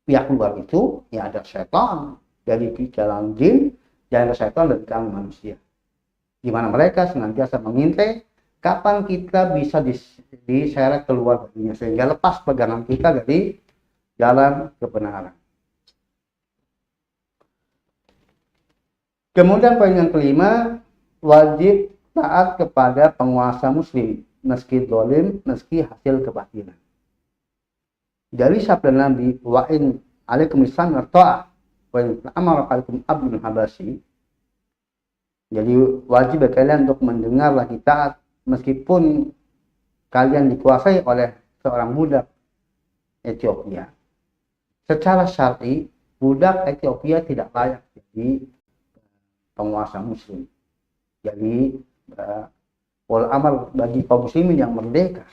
Speaker 2: Pihak luar itu ya ada setan dari jalan jin, dan ada setan dari kalangan manusia, di mana mereka senantiasa mengintai kapan kita bisa diseret keluar darinya, sehingga lepas pegangan kita dari jalan kebenaran. Kemudian poin yang kelima, wajib taat kepada penguasa muslim meski zalim, meski hasil kebatilan. Dari sabda Nabi, wa in alaikum islam ta'ah wa in amara alaikum abdun habasyi. Jadi wajib bagi kalian untuk mendengar lagi taat meskipun kalian dikuasai oleh seorang budak Ethiopia. Secara syar'i, budak Ethiopia tidak layak jadi penguasa muslim. Jadi wal amal bagi kaum muslimin yang merdeka.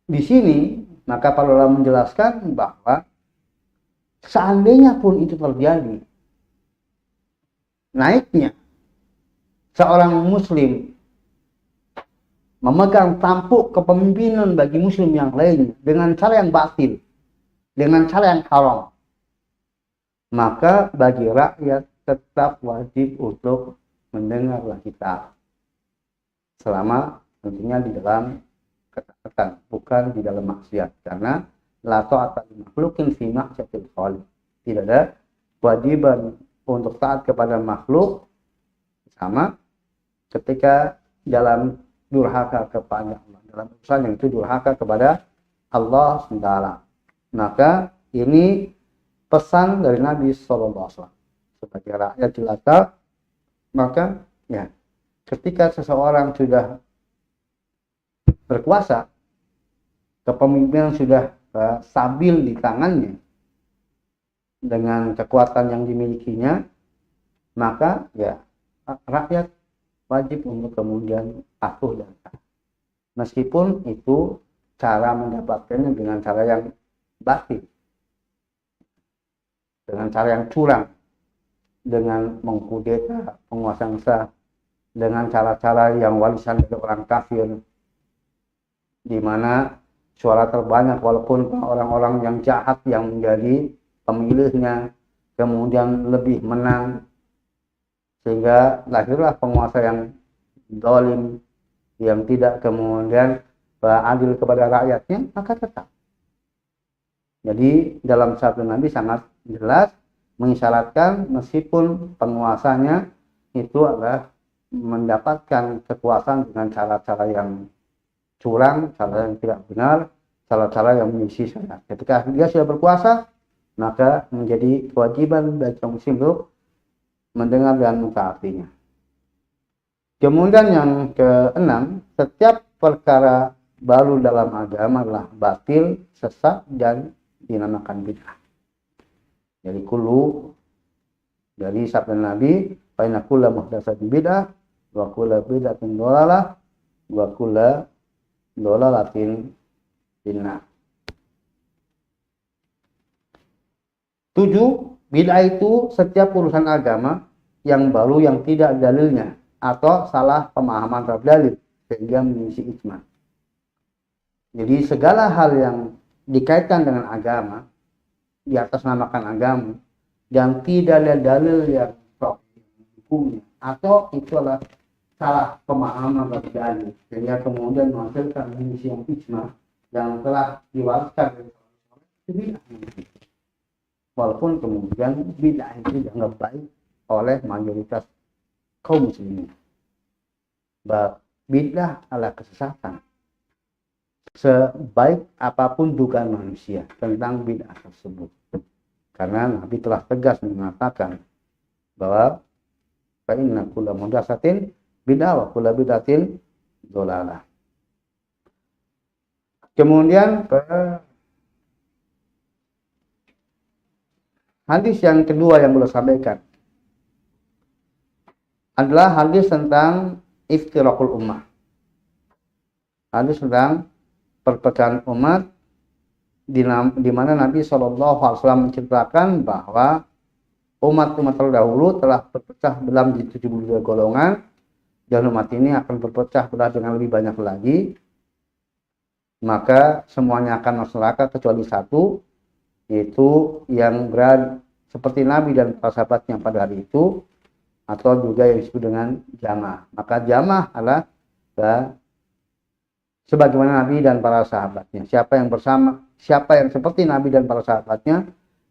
Speaker 2: Di sini maka para ulama menjelaskan bahwa seandainya pun itu terjadi, naiknya seorang muslim memegang tampuk kepemimpinan bagi muslim yang lainnya dengan cara yang batil, dengan cara yang haram, maka bagi rakyat tetap wajib untuk mendengarlah kita, selama tentunya di dalam ketaatan, bukan di dalam maksiat. Karena la ta'ata li makhluqin fi ma'siyatil khaliq. Tidak ada kewajiban untuk taat kepada makhluk sama ketika dalam durhaka kepada Allah, dalam urusan yang itu durhaka kepada Allah SWT. Maka ini pesan dari Nabi SAW sebagai rakyat jelata. Maka ya, ketika seseorang sudah berkuasa, kepemimpinan sudah stabil di tangannya dengan kekuatan yang dimilikinya, maka ya rakyat wajib untuk kemudian patuh dan taat. Meskipun itu cara mendapatkannya dengan cara yang batil, dengan cara yang curang, dengan mengkudeta penguasa yang sah, dengan cara-cara yang warisan dari orang kafir, di mana suara terbanyak walaupun orang-orang yang jahat yang menjadi pemilihnya kemudian lebih menang, sehingga lahirlah penguasa yang zalim, yang tidak kemudian adil kepada rakyatnya, maka tetap. Jadi dalam sabda Nabi sangat jelas mengisyaratkan meskipun penguasanya itu adalah mendapatkan kekuasaan dengan cara-cara yang curang, cara yang tidak benar, cara-cara yang menyisi syariat. Ketika dia sudah berkuasa, maka menjadi kewajiban bagi kaum muslim untuk mendengar dan mentaatinya. Kemudian yang keenam, setiap perkara baru dalam agama adalah batil, sesat, dan dinamakan bid'ah. Jadi kullu dari sabda Nabi, fa inna kulla muhdatsatin bid'ah wa kulla bid'atin dhalalah wa kulla dhalalatin finnar. 7. Bid'ah itu setiap urusan agama yang baru yang tidak ada dalilnya atau salah pemahaman terhadap dalil sehingga menyisi ijma. Jadi segala hal yang dikaitkan dengan agama, di atas namakan agama, dan tidak ada dalil yang hukumnya, atau itu adalah salah pemahaman berbeda, sehingga kemudian menghasilkan misi yang ijma yang telah diwariskan dari bid'ah. Walaupun kemudian bid'ah itu dianggap baik oleh mayoritas kaum muslimin. Bid'ah adalah kesesatan. Sebaik apapun dugaan manusia tentang bid'ah tersebut. Karena Nabi telah tegas mengatakan bahwa fa inna kulla muhdatsatin bid'ah wa kulla bid'atin dhalalah. Kemudian hadis yang kedua yang beliau sampaikan adalah hadis tentang iftiraqul ummah. Hadis tentang perpecahan umat di mana Nabi SAW menceritakan bahwa umat-umat terdahulu telah berpecah belah menjadi 72 golongan, dan umat ini akan berpecah belah dengan lebih banyak lagi. Maka semuanya akan masuk neraka kecuali satu, yaitu yang berada seperti Nabi dan para sahabatnya pada hari itu, atau juga yang disebut dengan jamaah. Maka jamaah adalah sebagaimana Nabi dan para sahabatnya. Siapa yang seperti Nabi dan para sahabatnya,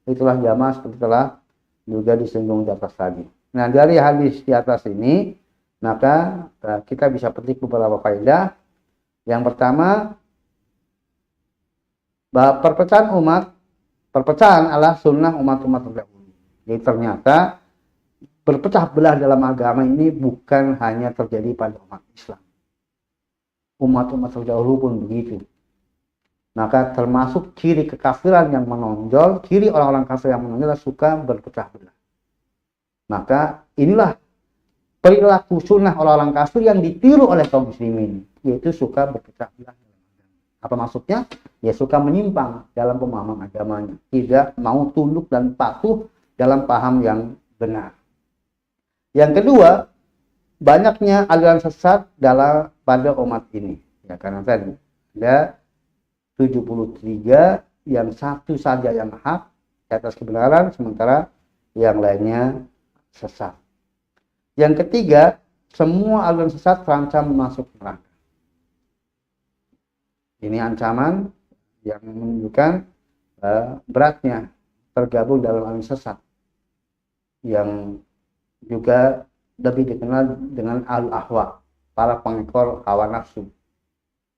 Speaker 2: itulah jamaah, seperti telah juga disinggung di atas tadi. Nah, dari hadis di atas ini, maka kita bisa petik beberapa faedah. Yang pertama, bahwa perpecahan adalah sunnah umat-umat terdahulu. Jadi ternyata berpecah belah dalam agama ini bukan hanya terjadi pada umat Islam. Umat-umat terdahulu pun begitu. Maka termasuk ciri kekafiran yang menonjol, ciri orang-orang kafir yang menonjol adalah suka berpecah belah. Maka inilah perilaku sunnah orang-orang kafir yang ditiru oleh kaum muslimin, yaitu suka berpecah belah. Apa maksudnya? Ya suka menyimpang dalam pemahaman agamanya, tidak mau tunduk dan patuh dalam paham yang benar. Yang kedua, banyaknya aliran sesat pada umat ini. Ya, karena tadi ada 73 yang satu saja yang hak di atas kebenaran, sementara yang lainnya sesat. Yang ketiga, semua aliran sesat terancam masuk neraka. Ini ancaman yang menunjukkan beratnya tergabung dalam aliran sesat, yang juga lebih dikenal dengan al-ahwa, para pengekor hawa nafsu,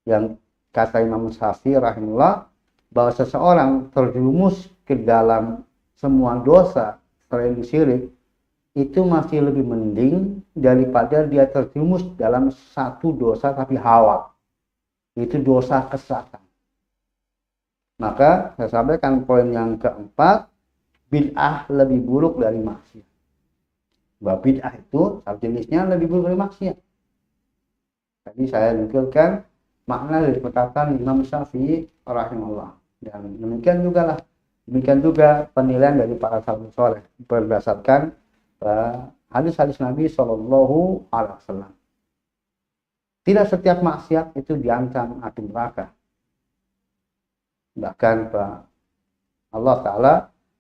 Speaker 2: yang kata Imam Syafi'i rahimahullah bahwa seseorang terjerumus ke dalam semua dosa selain syirik itu masih lebih mending daripada dia terjerumus dalam satu dosa tapi hawa, itu dosa kesesatan. Maka saya sampaikan poin yang keempat, bid'ah lebih buruk dari maksiat. Bahwa bid'ah itu jenisnya lebih buruk dari maksiat. Tadi saya nukilkan makna dari perkataan Imam Syafi'i rahimahullah, dan demikian juga penilaian dari para salafus saleh berdasarkan hadis-hadis Nabi Shallallahu Alaihi Wasallam. Tidak setiap maksiat itu diancam api neraka. Bahkan Allah Ta'ala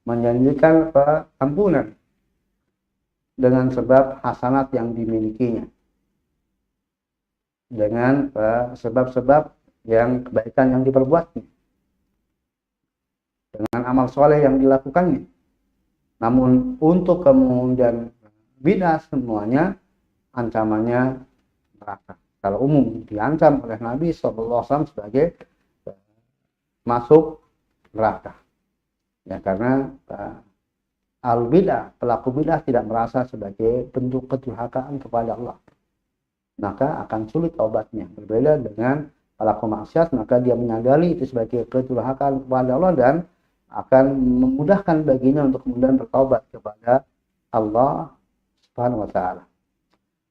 Speaker 2: menjanjikan ampunan dengan sebab hasanat yang dimilikinya, dengan sebab-sebab yang kebaikan yang diperbuatnya, dengan amal soleh yang dilakukannya. Namun untuk kemudian bid'ah semuanya ancamannya neraka. Kalau umum diancam oleh Nabi SAW sebagai masuk neraka. Ya, karena al-bid'ah, pelaku bid'ah tidak merasa sebagai bentuk kedurhakaan kepada Allah, maka akan sulit taubatnya. Berbeda dengan pelaku maksiat, maka dia menyadari itu sebagai kedurhakaan kepada Allah dan akan memudahkan baginya untuk kemudian bertaubat kepada Allah Subhanahu wa Ta'ala.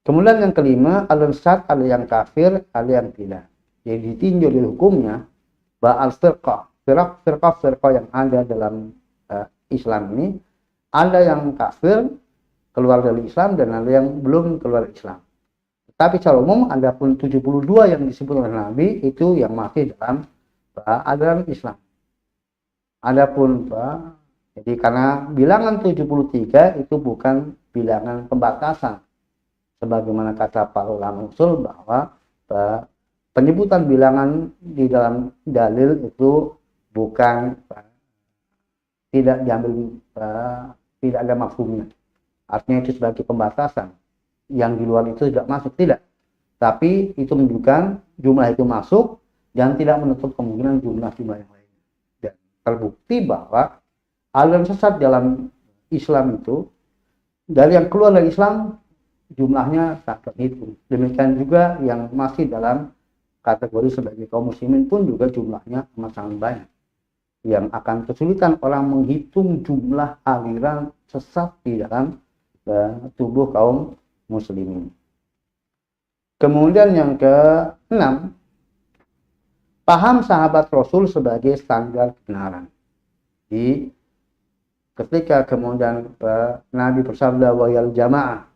Speaker 2: Kemudian yang kelima, al-sesat, ada yang kafir, ada yang tidak. Jadi ditinjau di hukumnya bahwa firqah yang ada dalam Islam ini, ada yang kafir keluar dari Islam dan ada yang belum keluar dari Islam. Tapi secara umum ada pun 72 yang disebut oleh Nabi itu yang masih dalam ajaran Islam. Adapun jadi karena bilangan 73 itu bukan bilangan pembatasan sebagaimana kata para ulama usul bahwa penyebutan bilangan di dalam dalil itu bukan tidak diambil, tidak ada mafhumnya. Artinya itu sebagai pembatasan. Yang di luar itu tidak masuk, tidak. Tapi itu menunjukkan jumlah itu masuk dan tidak menutup kemungkinan jumlah-jumlah yang lainnya. Dan terbukti bahwa aliran sesat dalam Islam itu, dari yang keluar dari Islam jumlahnya tak terhitung. Demikian juga yang masih dalam kategori sebagai kaum muslimin pun juga jumlahnya amat sangat banyak. Yang akan kesulitan orang menghitung jumlah aliran sesat di dalam tubuh kaum muslimin. Kemudian yang ke-6, paham sahabat Rasul sebagai standar kebenaran. Jadi ketika kemudian Nabi bersabda wayal jamaah,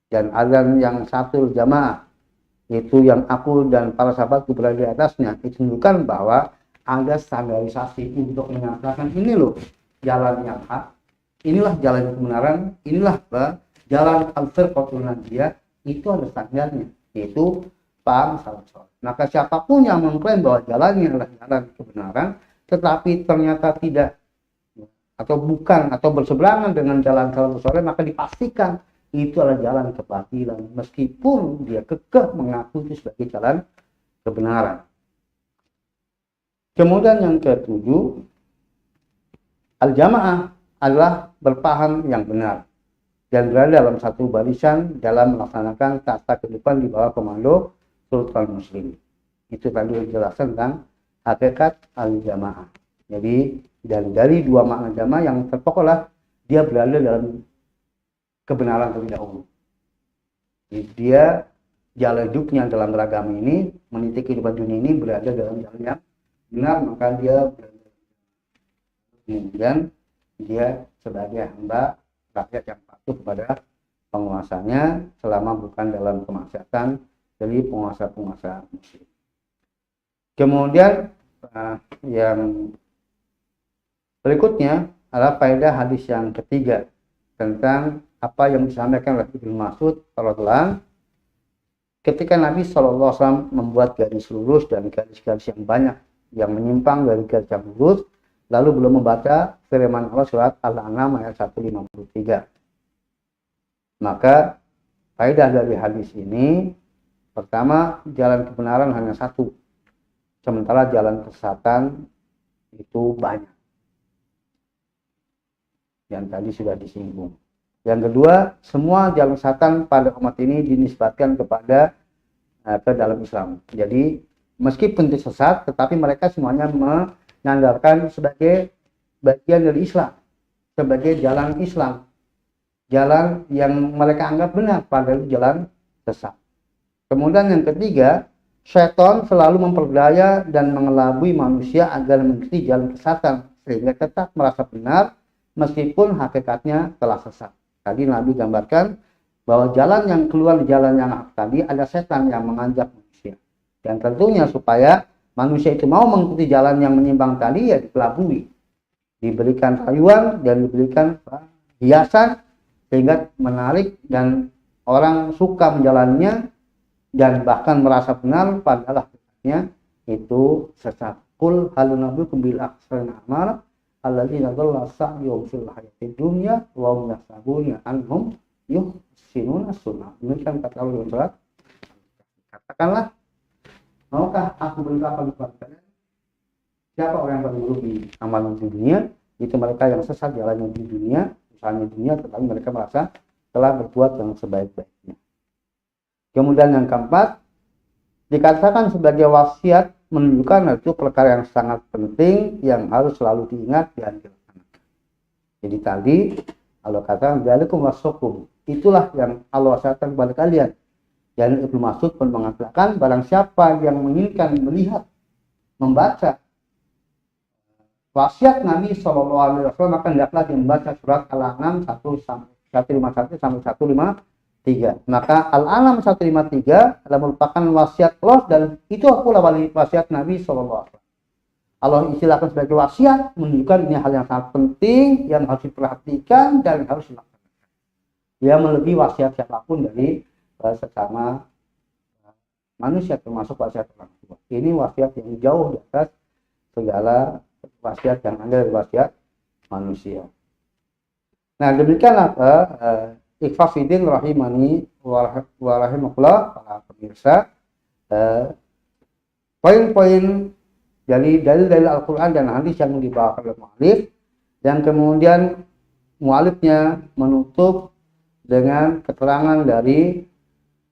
Speaker 2: dan azan yang satu jamaah, itu yang aku dan para sahabatku berada di atasnya, itu menunjukkan bahwa ada standarisasi untuk mengatakan ini loh jalan yang hak, inilah jalan kebenaran, inilah jalan al-firqatul najiyah, itu ada standarnya, yaitu paham salaf saleh. Maka siapapun yang mengklaim bahwa jalannya adalah jalan kebenaran, tetapi ternyata tidak atau bukan atau berseberangan dengan jalan salaf saleh, maka dipastikan itu adalah jalan kebatilan, meskipun dia kekeh mengaku itu sebagai jalan kebenaran. Kemudian yang ke-7, al-jamaah adalah berpaham yang benar dan berada dalam satu barisan dalam melaksanakan tata kehidupan di bawah komando Sultan Muslim. Itu tadi dijelaskan tentang hakikat al-jamaah. Jadi dari dua makna jamaah yang terpokoklah dia berada dalam kebenaran terlebih dahulu. Dia jalan hidupnya dalam beragama ini, meniti kehidupan dunia ini berada dalam jalan yang benar, maka dia kemudian dia sebagai hamba rakyat yang patuh kepada penguasanya selama bukan dalam kemaksiatan dari penguasa-penguasa muslim. Kemudian yang berikutnya adalah faedah hadis yang ketiga tentang apa yang disampaikan oleh Ibnu Mas'ud radhiyallahu ketika Nabi SAW membuat garis lurus dan garis-garis yang banyak yang menyimpang dari garis yang lurus, lalu belum membaca firman Allah surat Al-An'am ayat 153. Maka faedah dari hadis ini, pertama, jalan kebenaran hanya satu, sementara jalan kesesatan itu banyak. Yang tadi sudah disinggung. Yang kedua, semua jalan kesesatan pada umat ini dinisbatkan kepada ke dalam Islam. Jadi meskipun itu sesat, tetapi mereka semuanya menyandarkan sebagai bagian dari Islam, sebagai jalan Islam, jalan yang mereka anggap benar, padahal jalan sesat. Kemudian yang ketiga, syaitan selalu memperdaya dan mengelabui manusia agar mengikuti jalan kesesatan, sehingga tetap merasa benar meskipun hakikatnya telah sesat. Tadi Nabi gambarkan bahwa jalan yang keluar di jalan yang hak tadi ada setan yang mengajak manusia. Dan tentunya supaya manusia itu mau mengikuti jalan yang menyimpang tadi, ya dikelabui, diberikan rayuan dan diberikan hiasan sehingga menarik dan orang suka menjalannya dan bahkan merasa benar padahal hakikatnya itu sesat. Qul hal nabiyukum bil akhsarina a'mala alladzina dhalla sa'yuhum fil hayatid dunya wa hum yahsabuna annahum yuhsinuna sunnah. Demikian kata Allah dalam surat. Katakanlah, maukah aku beritahu kepada kalian siapa orang yang paling merugi amalan di dunia? Itu mereka yang sesat jalannya di dunia, usahanya dunia, tetapi mereka merasa telah berbuat yang sebaik-baiknya. Kemudian yang keempat, dikatakan sebagai wasiat menunjukkan itu perkara yang sangat penting yang harus selalu diingat dan dilaksanakan. Jadi tadi Allah katakan dzalikum wasukum, itulah yang Allah wasiatkan kepada kalian. Dan Ibnu Mas'ud pun mengatakan barang siapa yang menginginkan melihat, membaca wasiat Nabi SAW, maka hendaklah dia membaca surat Al-An'am 151 sampai 153. Maka Al-An'am 153 adalah merupakan wasiat Allah dan itu pula wasiat Nabi SAW. Allah istilahkan sebagai wasiat menunjukkan ini hal yang sangat penting yang harus diperhatikan dan harus dilaksanakan. Dia melebihi wasiat siapapun dari sesama manusia, termasuk wasiat orang tua. Ini wasiat yang jauh di atas segala wasiat yang ada dari wasiat manusia. Nah, demikianlah ikhwafidin rahimani wa rahimakumullah, para pemirsa, poin-poin dari dalil-dalil Al-Quran dan hadis yang dibawakan oleh mu'alif, dan kemudian mu'alifnya menutup dengan keterangan dari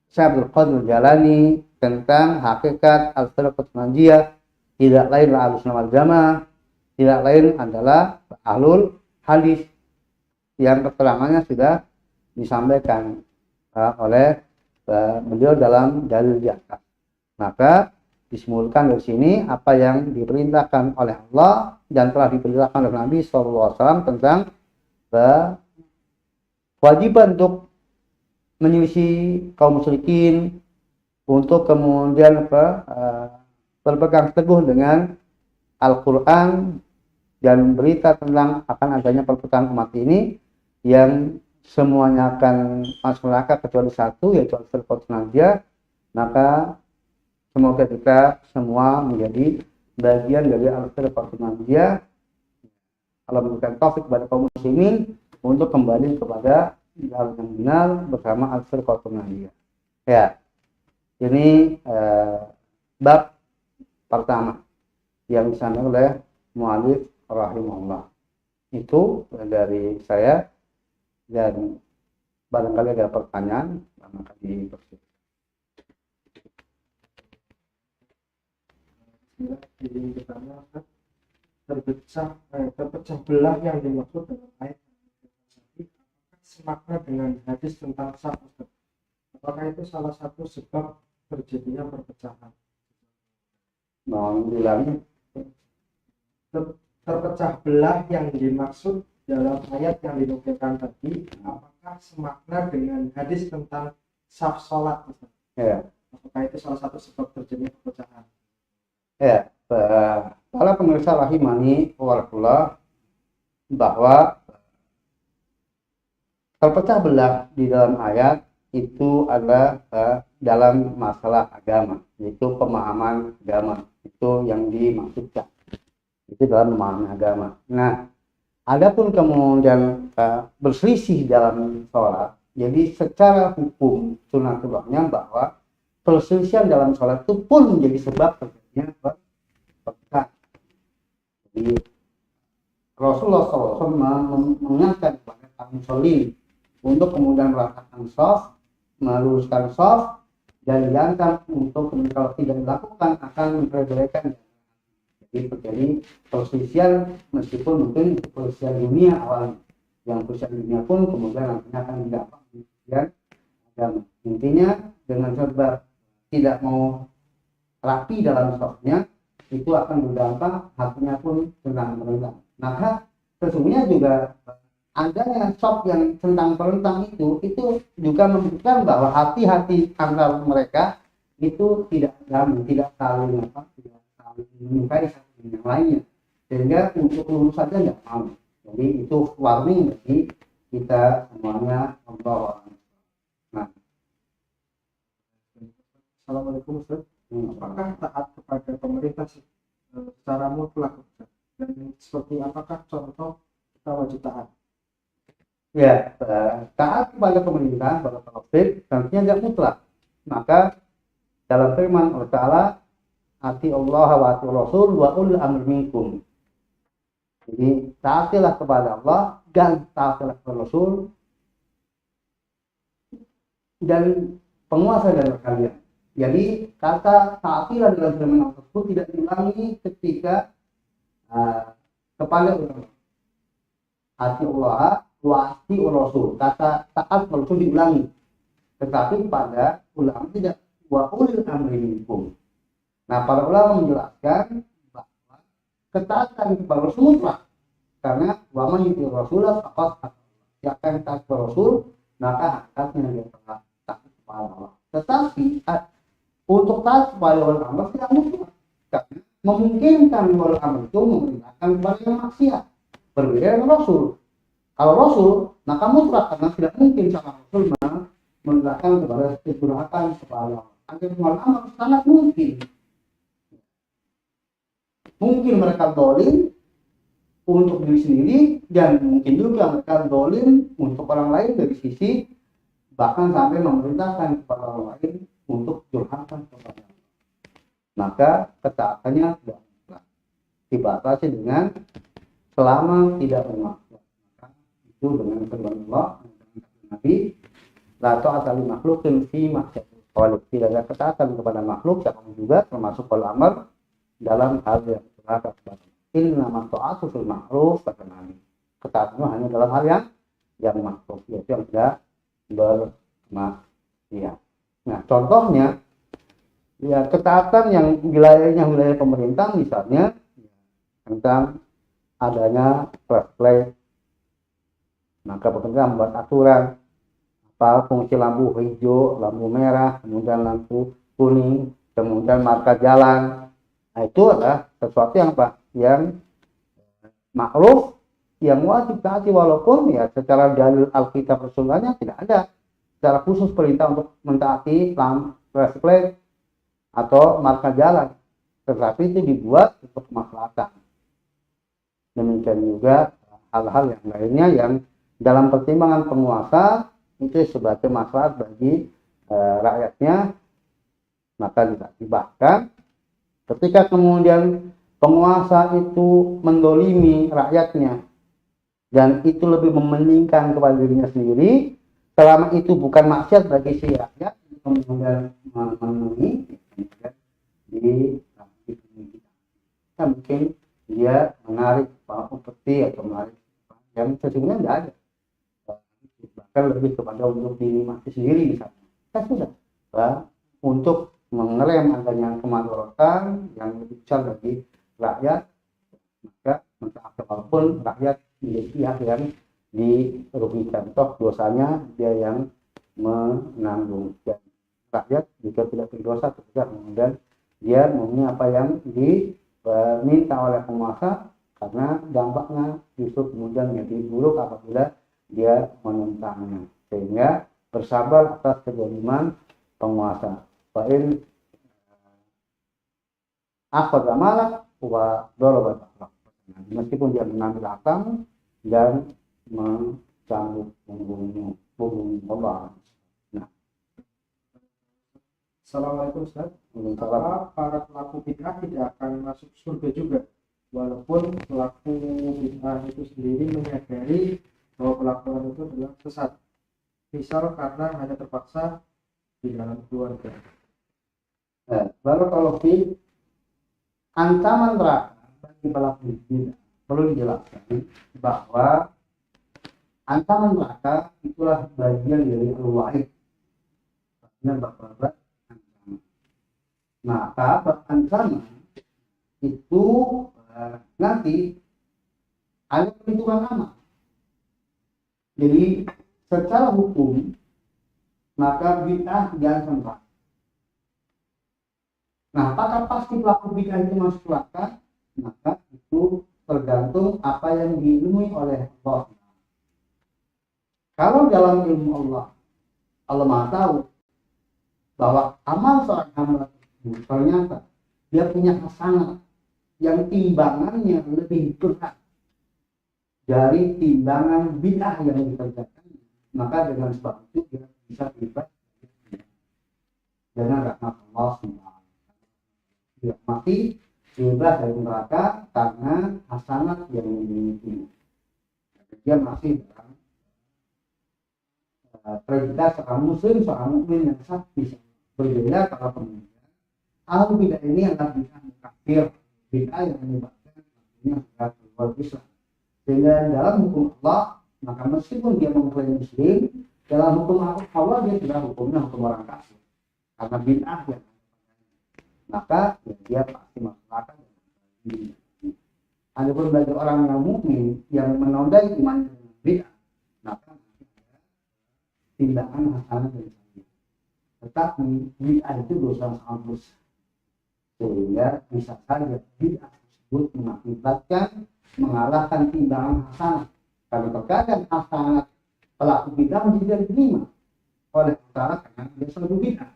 Speaker 2: Syekh Abdul Qadir Jalani tentang hakikat al-firqatul najiyah. Tidak lain ahlus sunnah wal jamaah, tidak lain adalah ahlul hadis, yang keterangannya sudah disampaikan oleh beliau dalam dalil di atas. Maka disimpulkan dari sini apa yang diperintahkan oleh Allah dan telah diperintahkan oleh Nabi SAW tentang kewajiban untuk menyelisih kaum musyrikin, untuk kemudian berpegang teguh dengan Al-Quran dan berita tentang akan adanya perpecahan umat ini yang semuanya akan masuk neraka kecuali satu, yaitu al-firqatul najiyah. Maka semoga kita semua menjadi bagian dari al-firqatul najiyah. Allah memberikan taufik kepada kaum muslimin untuk kembali kepada jalan yang benar bersama al-firqatul najiyah. Ya, ini bab pertama yang disampaikan oleh mu'alif rahimahullah. Itu dari saya, dan barangkali ada pertanyaan maka dipersilakan.
Speaker 3: Terpecah belah yang dimaksud dalam ayat semakna dengan hadis tentang saf. Apakah itu salah satu sebab terjadinya perpecahan?
Speaker 2: Mohon diulangi.
Speaker 3: Terpecah belah yang dimaksud dalam ayat yang dinukilkan tadi, apakah semakna dengan hadis tentang saf sholat?
Speaker 2: Ya.
Speaker 3: Apakah itu salah satu sebab terjadinya perpecahan?
Speaker 2: Ya, para pemirsa rahimani warahmatullah, bahwa terpecah belah di dalam ayat itu adalah dalam masalah agama, yaitu pemahaman agama, itu yang dimaksudkan. Itu dalam pemahaman agama. Nah, adapun kemudian berselisih dalam sholat, jadi secara hukum sunatullahnya bahwa perselisihan dalam sholat itu pun menjadi sebab terjadinya perpecahan. Jadi Rasulullah SAW mengingatkan kepada kaum muslimin untuk kemudian merasakan shaf, meluruskan shaf, dan dianggap untuk kalau tidak dilakukan akan memperbolehkan. Jadi terjadi perselisihan, meskipun mungkin perselisihan dunia awalnya, yang perselisihan dunia pun kemudian nantinya akan mendapat perselisihan agama. Intinya dengan sebab tidak mau rapi dalam shafnya, itu akan berdampak hatinya pun tentang-tentang. Maka sesungguhnya juga adanya shaf yang tentang-tentang itu juga menunjukkan bahwa hati-hati antara mereka itu tidak damai, tidak saling menyukai satu yang lainnya, sehingga untuk lulus saja nggak mau. Jadi itu warning bagi kita semuanya. Nah,
Speaker 3: Assalamualaikum Ustaz. Apakah taat kepada pemerintah secara mutlak, dan seperti apakah contoh kita wajib taat?
Speaker 2: Ya, taat kepada pemerintah, pada taufik tentunya tidak mutlak. Maka dalam firman Allah Ta'ala, ati Allah wa ati Rasul wa ulil amri minkum. Jadi taatilah kepada Allah dan taatilah kepada Rasul dan penguasa dari kalian. Jadi kata taatilah dalam firman Allah tersebut tidak diulangi ketika kepada ulama. Ati Allah wa ati Rasul. Kata taat Rasul diulangi, tetapi pada ulama tidak, wa ulil amri minkum. Nah, para ulama menjelaskan bahwa ketaatan kepada Rasul mutlak, karena wa man yuti Rasulah faqad akan taat kepada Rasul, maka hakikatnya dia telah taat kepada Allah. Tetapi untuk taat kepada Allah tidak mutlak, karena memungkinkan ulama itu memerintahkan kepada yang maksiat, berbeda dengan Rasul. Kalau Rasul, maka mutlak, karena tidak mungkin sama Rasul meletakkan kepada curhatan kepada Allah. Akhir amal sangat mungkin mereka zalim untuk diri sendiri, dan mungkin juga mereka zalim untuk orang lain dari sisi bahkan sampai memerintahkan kepada orang lain untuk curhatan kepada Allah. Maka ketaatannya tidak mutlak, dibatasi dengan selama tidak bermaksud. Maka itu dengan firman Allah dan Nabi, la ta'ata li makhluqin fi ma'siyatil khaliq. Tidak ada ketaatan kepada makhluk, yang juga termasuk al-amr dalam hal yang berhak kepada inna ma ta'atu fil ma'ruf, kata Nabi. Ketaatan hanya dalam hal yang makruh, yaitu yang tidak bermaksiat. Nah, contohnya ya ketaatan yang wilayah pemerintah, misalnya tentang adanya flashlight, maka pemerintah membuat aturan apa fungsi lampu hijau, lampu merah, kemudian lampu kuning, kemudian marka jalan. Nah, itu adalah sesuatu yang yang makruf, yang wajib taati, walaupun ya secara dalil Alkitab Rasulullah tidak ada secara khusus perintah untuk mentaati lampu flashlight atau marka jalan, tetapi itu dibuat untuk kemaslahatan. Demikian juga hal-hal yang lainnya yang dalam pertimbangan penguasa itu sebagai maslahat bagi rakyatnya, maka diakibatkan ketika kemudian penguasa itu mendolimi rakyatnya dan itu lebih mementingkan kepada dirinya sendiri, selama itu bukan maksiat bagi si rakyat, kemudian memenuhi di kita, mungkin dia menarik upeti atau menarik yang sesungguhnya tidak ada, bahkan lebih kepada untuk diri mati sendiri misalnya. Kita sudah untuk mengerem adanya kemadharatan yang lebih besar bagi rakyat, maka walaupun rakyat menjadi pihak yang dirugikan, toh dosanya dia yang menanggung, dan rakyat juga tidak berdosa ketika kemudian dia memenuhi apa yang diminta oleh penguasa, karena dampaknya justru kemudian menjadi buruk apabila dia menentangnya, sehingga bersabar atas kezaliman penguasa. Fa'in akhadha malak wa daraba akhlak, meskipun dia mengambil hakam dan mencambuk punggungmu Allah. Nah,
Speaker 3: Assalamualaikum Ustaz. Apakah para pelaku bid'ah tidak akan masuk surga juga, walaupun pelaku bid'ah itu sendiri menyadari bahwa pelakuan itu adalah sesat, misal karena hanya terpaksa di dalam keluarga?
Speaker 2: Baru kalau ancaman neraka bagi pelaku bid'ah perlu dijelaskan bahwa ancaman neraka itulah bagian dari al-wa'id, artinya bab-bab ancaman. Maka bab ancaman itu nanti ada perhitungan amal. Jadi secara hukum maka bid'ah diancam neraka. Nah, apakah pasti pelaku bid'ah itu masuk neraka? Maka itu tergantung apa yang diilmui oleh Allah. Kalau dalam ilmu Allah, Allah Maha tahu bahwa amal seorang hamba ternyata dia punya hasanah yang timbangannya lebih berat dari timbangan bid'ah yang dikerjakan, maka dengan sebab itu dia bisa bebas dengan rahmat Allah SWT. Dia mati bebas dari neraka karena hasanat yang dimiliki. Dia masih dalam predikat seorang muslim, seorang mukmin yang sah. Bisa berbeda kalau kemudian ahli bid'ah ini adalah bid'ah kafir, bid'ah yang menyebabkan akhirnya sudah keluar Islam. Sehingga dalam hukum Allah, maka meskipun dia mengklaim muslim, dalam hukum Allah dia sudah hukumnya hukum orang kafir karena bid'ah yang maka ya, dia pasti masuk neraka. Adapun bagi orang yang mukmin yang menodai iman dengan bid'ah, maka tindakan hasanah dari dia. Tetapi bid'ah itu dosa sangat besar, sehingga bisa saja bid'ah tersebut mengakibatkan mengalahkan timbangan hasanah. Karena terkadang hasanah pelaku bid'ah tidak diterima oleh Allah karena dia suatu bid'ah.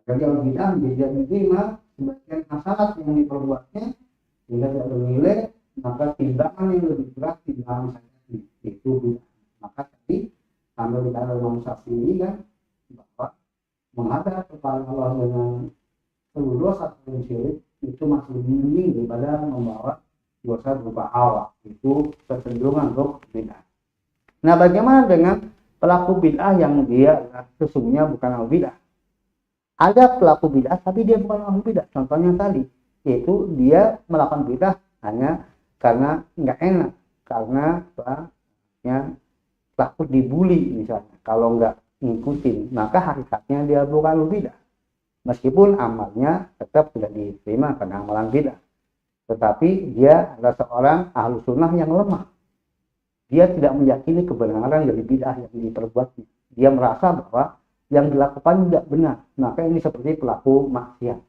Speaker 2: Jadi al-bid'ah tidak diterima sebagian hasanat yang diperbuatnya sehingga tidak bernilai, maka timbangan yang lebih berat timbangan saja itu bid'ah. Maka tadi sambil dikatakan Imam Syafi'i kan bahwa menghadap kepada Allah dengan seluruh dosa yang syirik itu masih lebih mending daripada membawa dosa berupa awak, itu kecenderungan untuk bid'ah. Nah, bagaimana dengan pelaku bid'ah yang dia sesungguhnya bukan ahli bid'ah? Ada pelaku bid'ah tapi dia bukan ahli bid'ah. Contohnya tadi, yaitu dia melakukan bid'ah hanya karena nggak enak, karena takut dibully misalnya. Kalau nggak ngikutin, maka hakikatnya dia bukan ahli bid'ah. Meskipun amalnya tetap tidak diterima karena amalan bid'ah, tetapi dia adalah seorang ahlu sunnah yang lemah. Dia tidak meyakini kebenaran dari bid'ah yang diperbuatnya. Dia merasa bahwa yang dilakukan tidak benar. Maka ini seperti pelaku maksiat.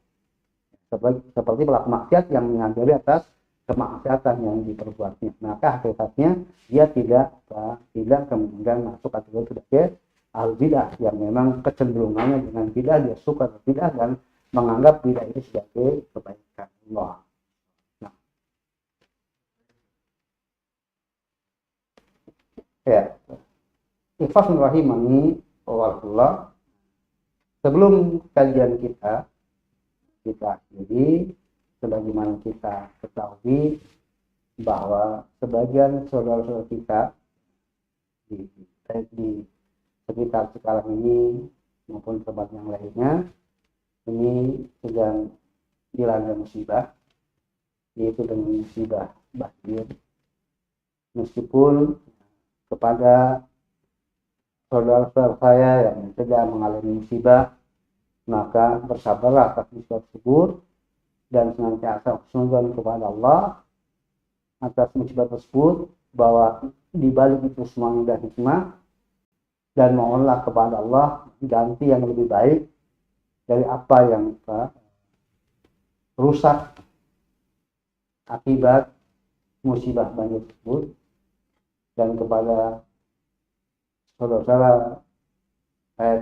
Speaker 2: Seperti pelaku maksiat yang menyadari atas kemaksiatan yang diperbuatnya. Maka hakikatnya dia tidak kemudian masuk kategori sebagai ahlu bid'ah yang memang kecenderungannya dengan bid'ah, dia suka bid'ah dan menganggap bid'ah itu sebagai kebaikan Allah. Ya, ikhlas rahimani Allah. Sebelum kajian kita akhiri, sebagaimana kita ketahui bahwa sebagian saudara-saudara kita di sekitar sekarang ini maupun tempat yang lainnya ini sedang dilanda musibah, yaitu dengan musibah banjir. Meskipun kepada saudara-saudara saya yang sedang mengalami musibah, maka bersabarlah atas musibah tersebut dan senantiasa husnudzon kepada Allah atas musibah tersebut, bahwa di balik itu semuanya ada hikmah, dan mohonlah kepada Allah ganti yang lebih baik dari apa yang rusak akibat musibah banjir tersebut. Dan kepada saudara-saudara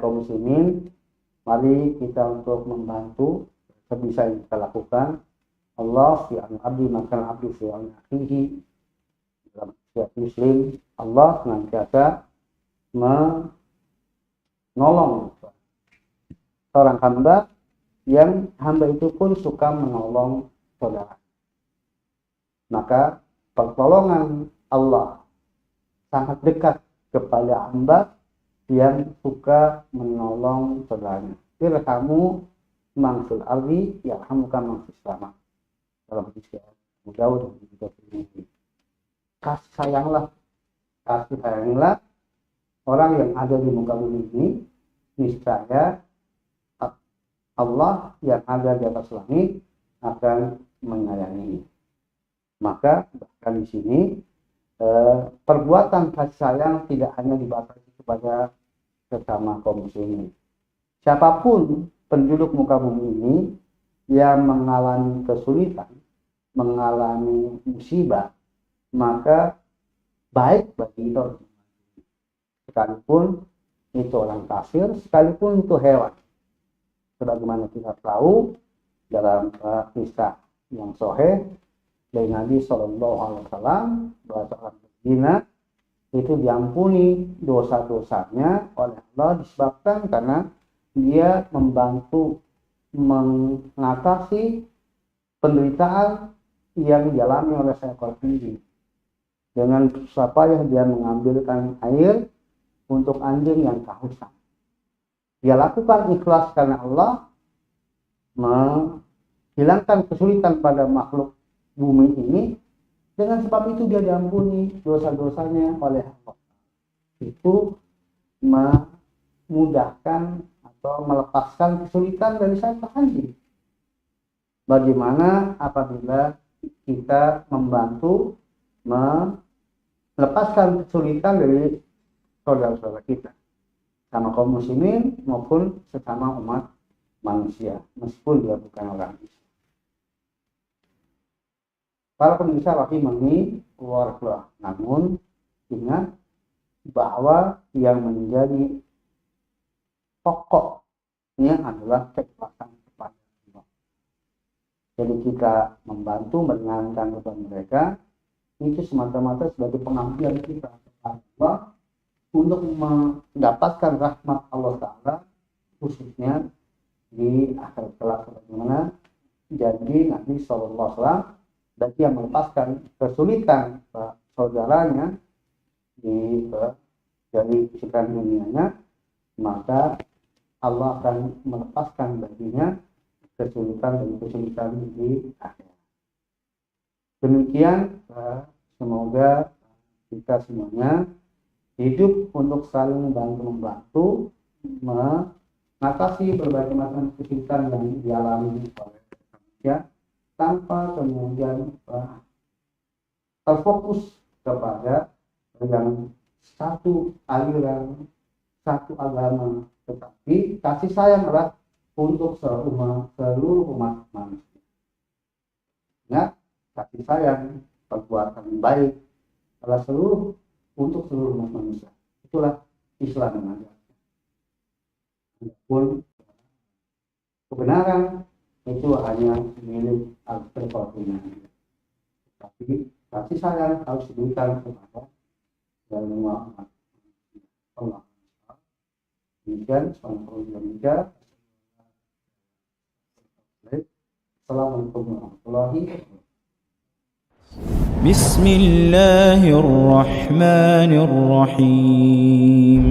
Speaker 2: kaum muslimin, mari kita untuk membantu sebisa yang kita lakukan. Allah fi al-abdi makan abdi fi al-akhihi. Dalam setiap muslim, Allah senantiasa menolong seorang hamba yang hamba itu pun suka menolong saudara. Maka pertolongan Allah sangat dekat kepada hamba yang suka menolong saudaranya. Irhamu mangsul ardi yarhamuka mangsul sama. Dalam hadis Abu Dawud dan juga Tirmidzi. Kasih sayanglah orang yang ada di muka bumi ini, niscaya Allah yang ada di atas langit akan menyayangi. Maka bahkan di sini perbuatan kasih sayang tidak hanya dibatasi kepada sesama kaum muslimin. Siapapun penduduk muka bumi ini yang mengalami kesulitan, mengalami musibah, maka baik bagi itu, sekalipun itu orang kafir, sekalipun itu hewan. Sebagaimana kita tahu dalam kisah yang sahih dari Nabi SAW, bahwa seorang berzina itu diampuni dosa-dosanya oleh Allah disebabkan karena dia membantu mengatasi penderitaan yang dialami oleh seekor anjing. Dengan susah payah dia mengambilkan air untuk anjing yang kehausan. Dia lakukan ikhlas karena Allah menghilangkan kesulitan pada makhluk bumi ini. Dengan sebab itu dia diampuni dosa-dosanya oleh Allah. Itu memudahkan atau melepaskan kesulitan dari seekor anjing. Bagaimana apabila kita membantu melepaskan kesulitan dari saudara-saudara kita, sama kaum muslimin maupun sesama umat manusia, meskipun dia bukan orang Islam. Para pemirsa rahimani warahmatullah, namun ingat bahwa yang menjadi pokoknya adalah keikhlasan kepada Allah. Jadi kita membantu meringankan beban mereka itu semata-mata sebagai pengabdian kita kepada Allah untuk mendapatkan rahmat Allah Ta'ala, khususnya di akhir kelak, sebagaimana janji Nabi SAW bagi yang melepaskan kesulitan saudaranya dari kesulitan dunianya, maka Allah akan melepaskan baginya kesulitan dan kesulitan di akhirat. Demikian, semoga kita semuanya hidup untuk saling membantu mengatasi berbagai macam kesulitan yang dialami oleh manusia tanpa kemudian terfokus kepada yang satu aliran, satu agama, tetapi kasih sayang adalah untuk seluruh umat manusia. Ingat, kasih sayang, perbuatan baik adalah untuk seluruh umat manusia. Itulah Islam yang ada. Adapun kebenaran itu hanya milik al-Qur'an. Tapi kasih sayang harus diberikan kepada semua umat Allah. Demikian, Assalamualaikum warahmatullahi wabarakatuh.
Speaker 1: بسم الله الرحمن الرحيم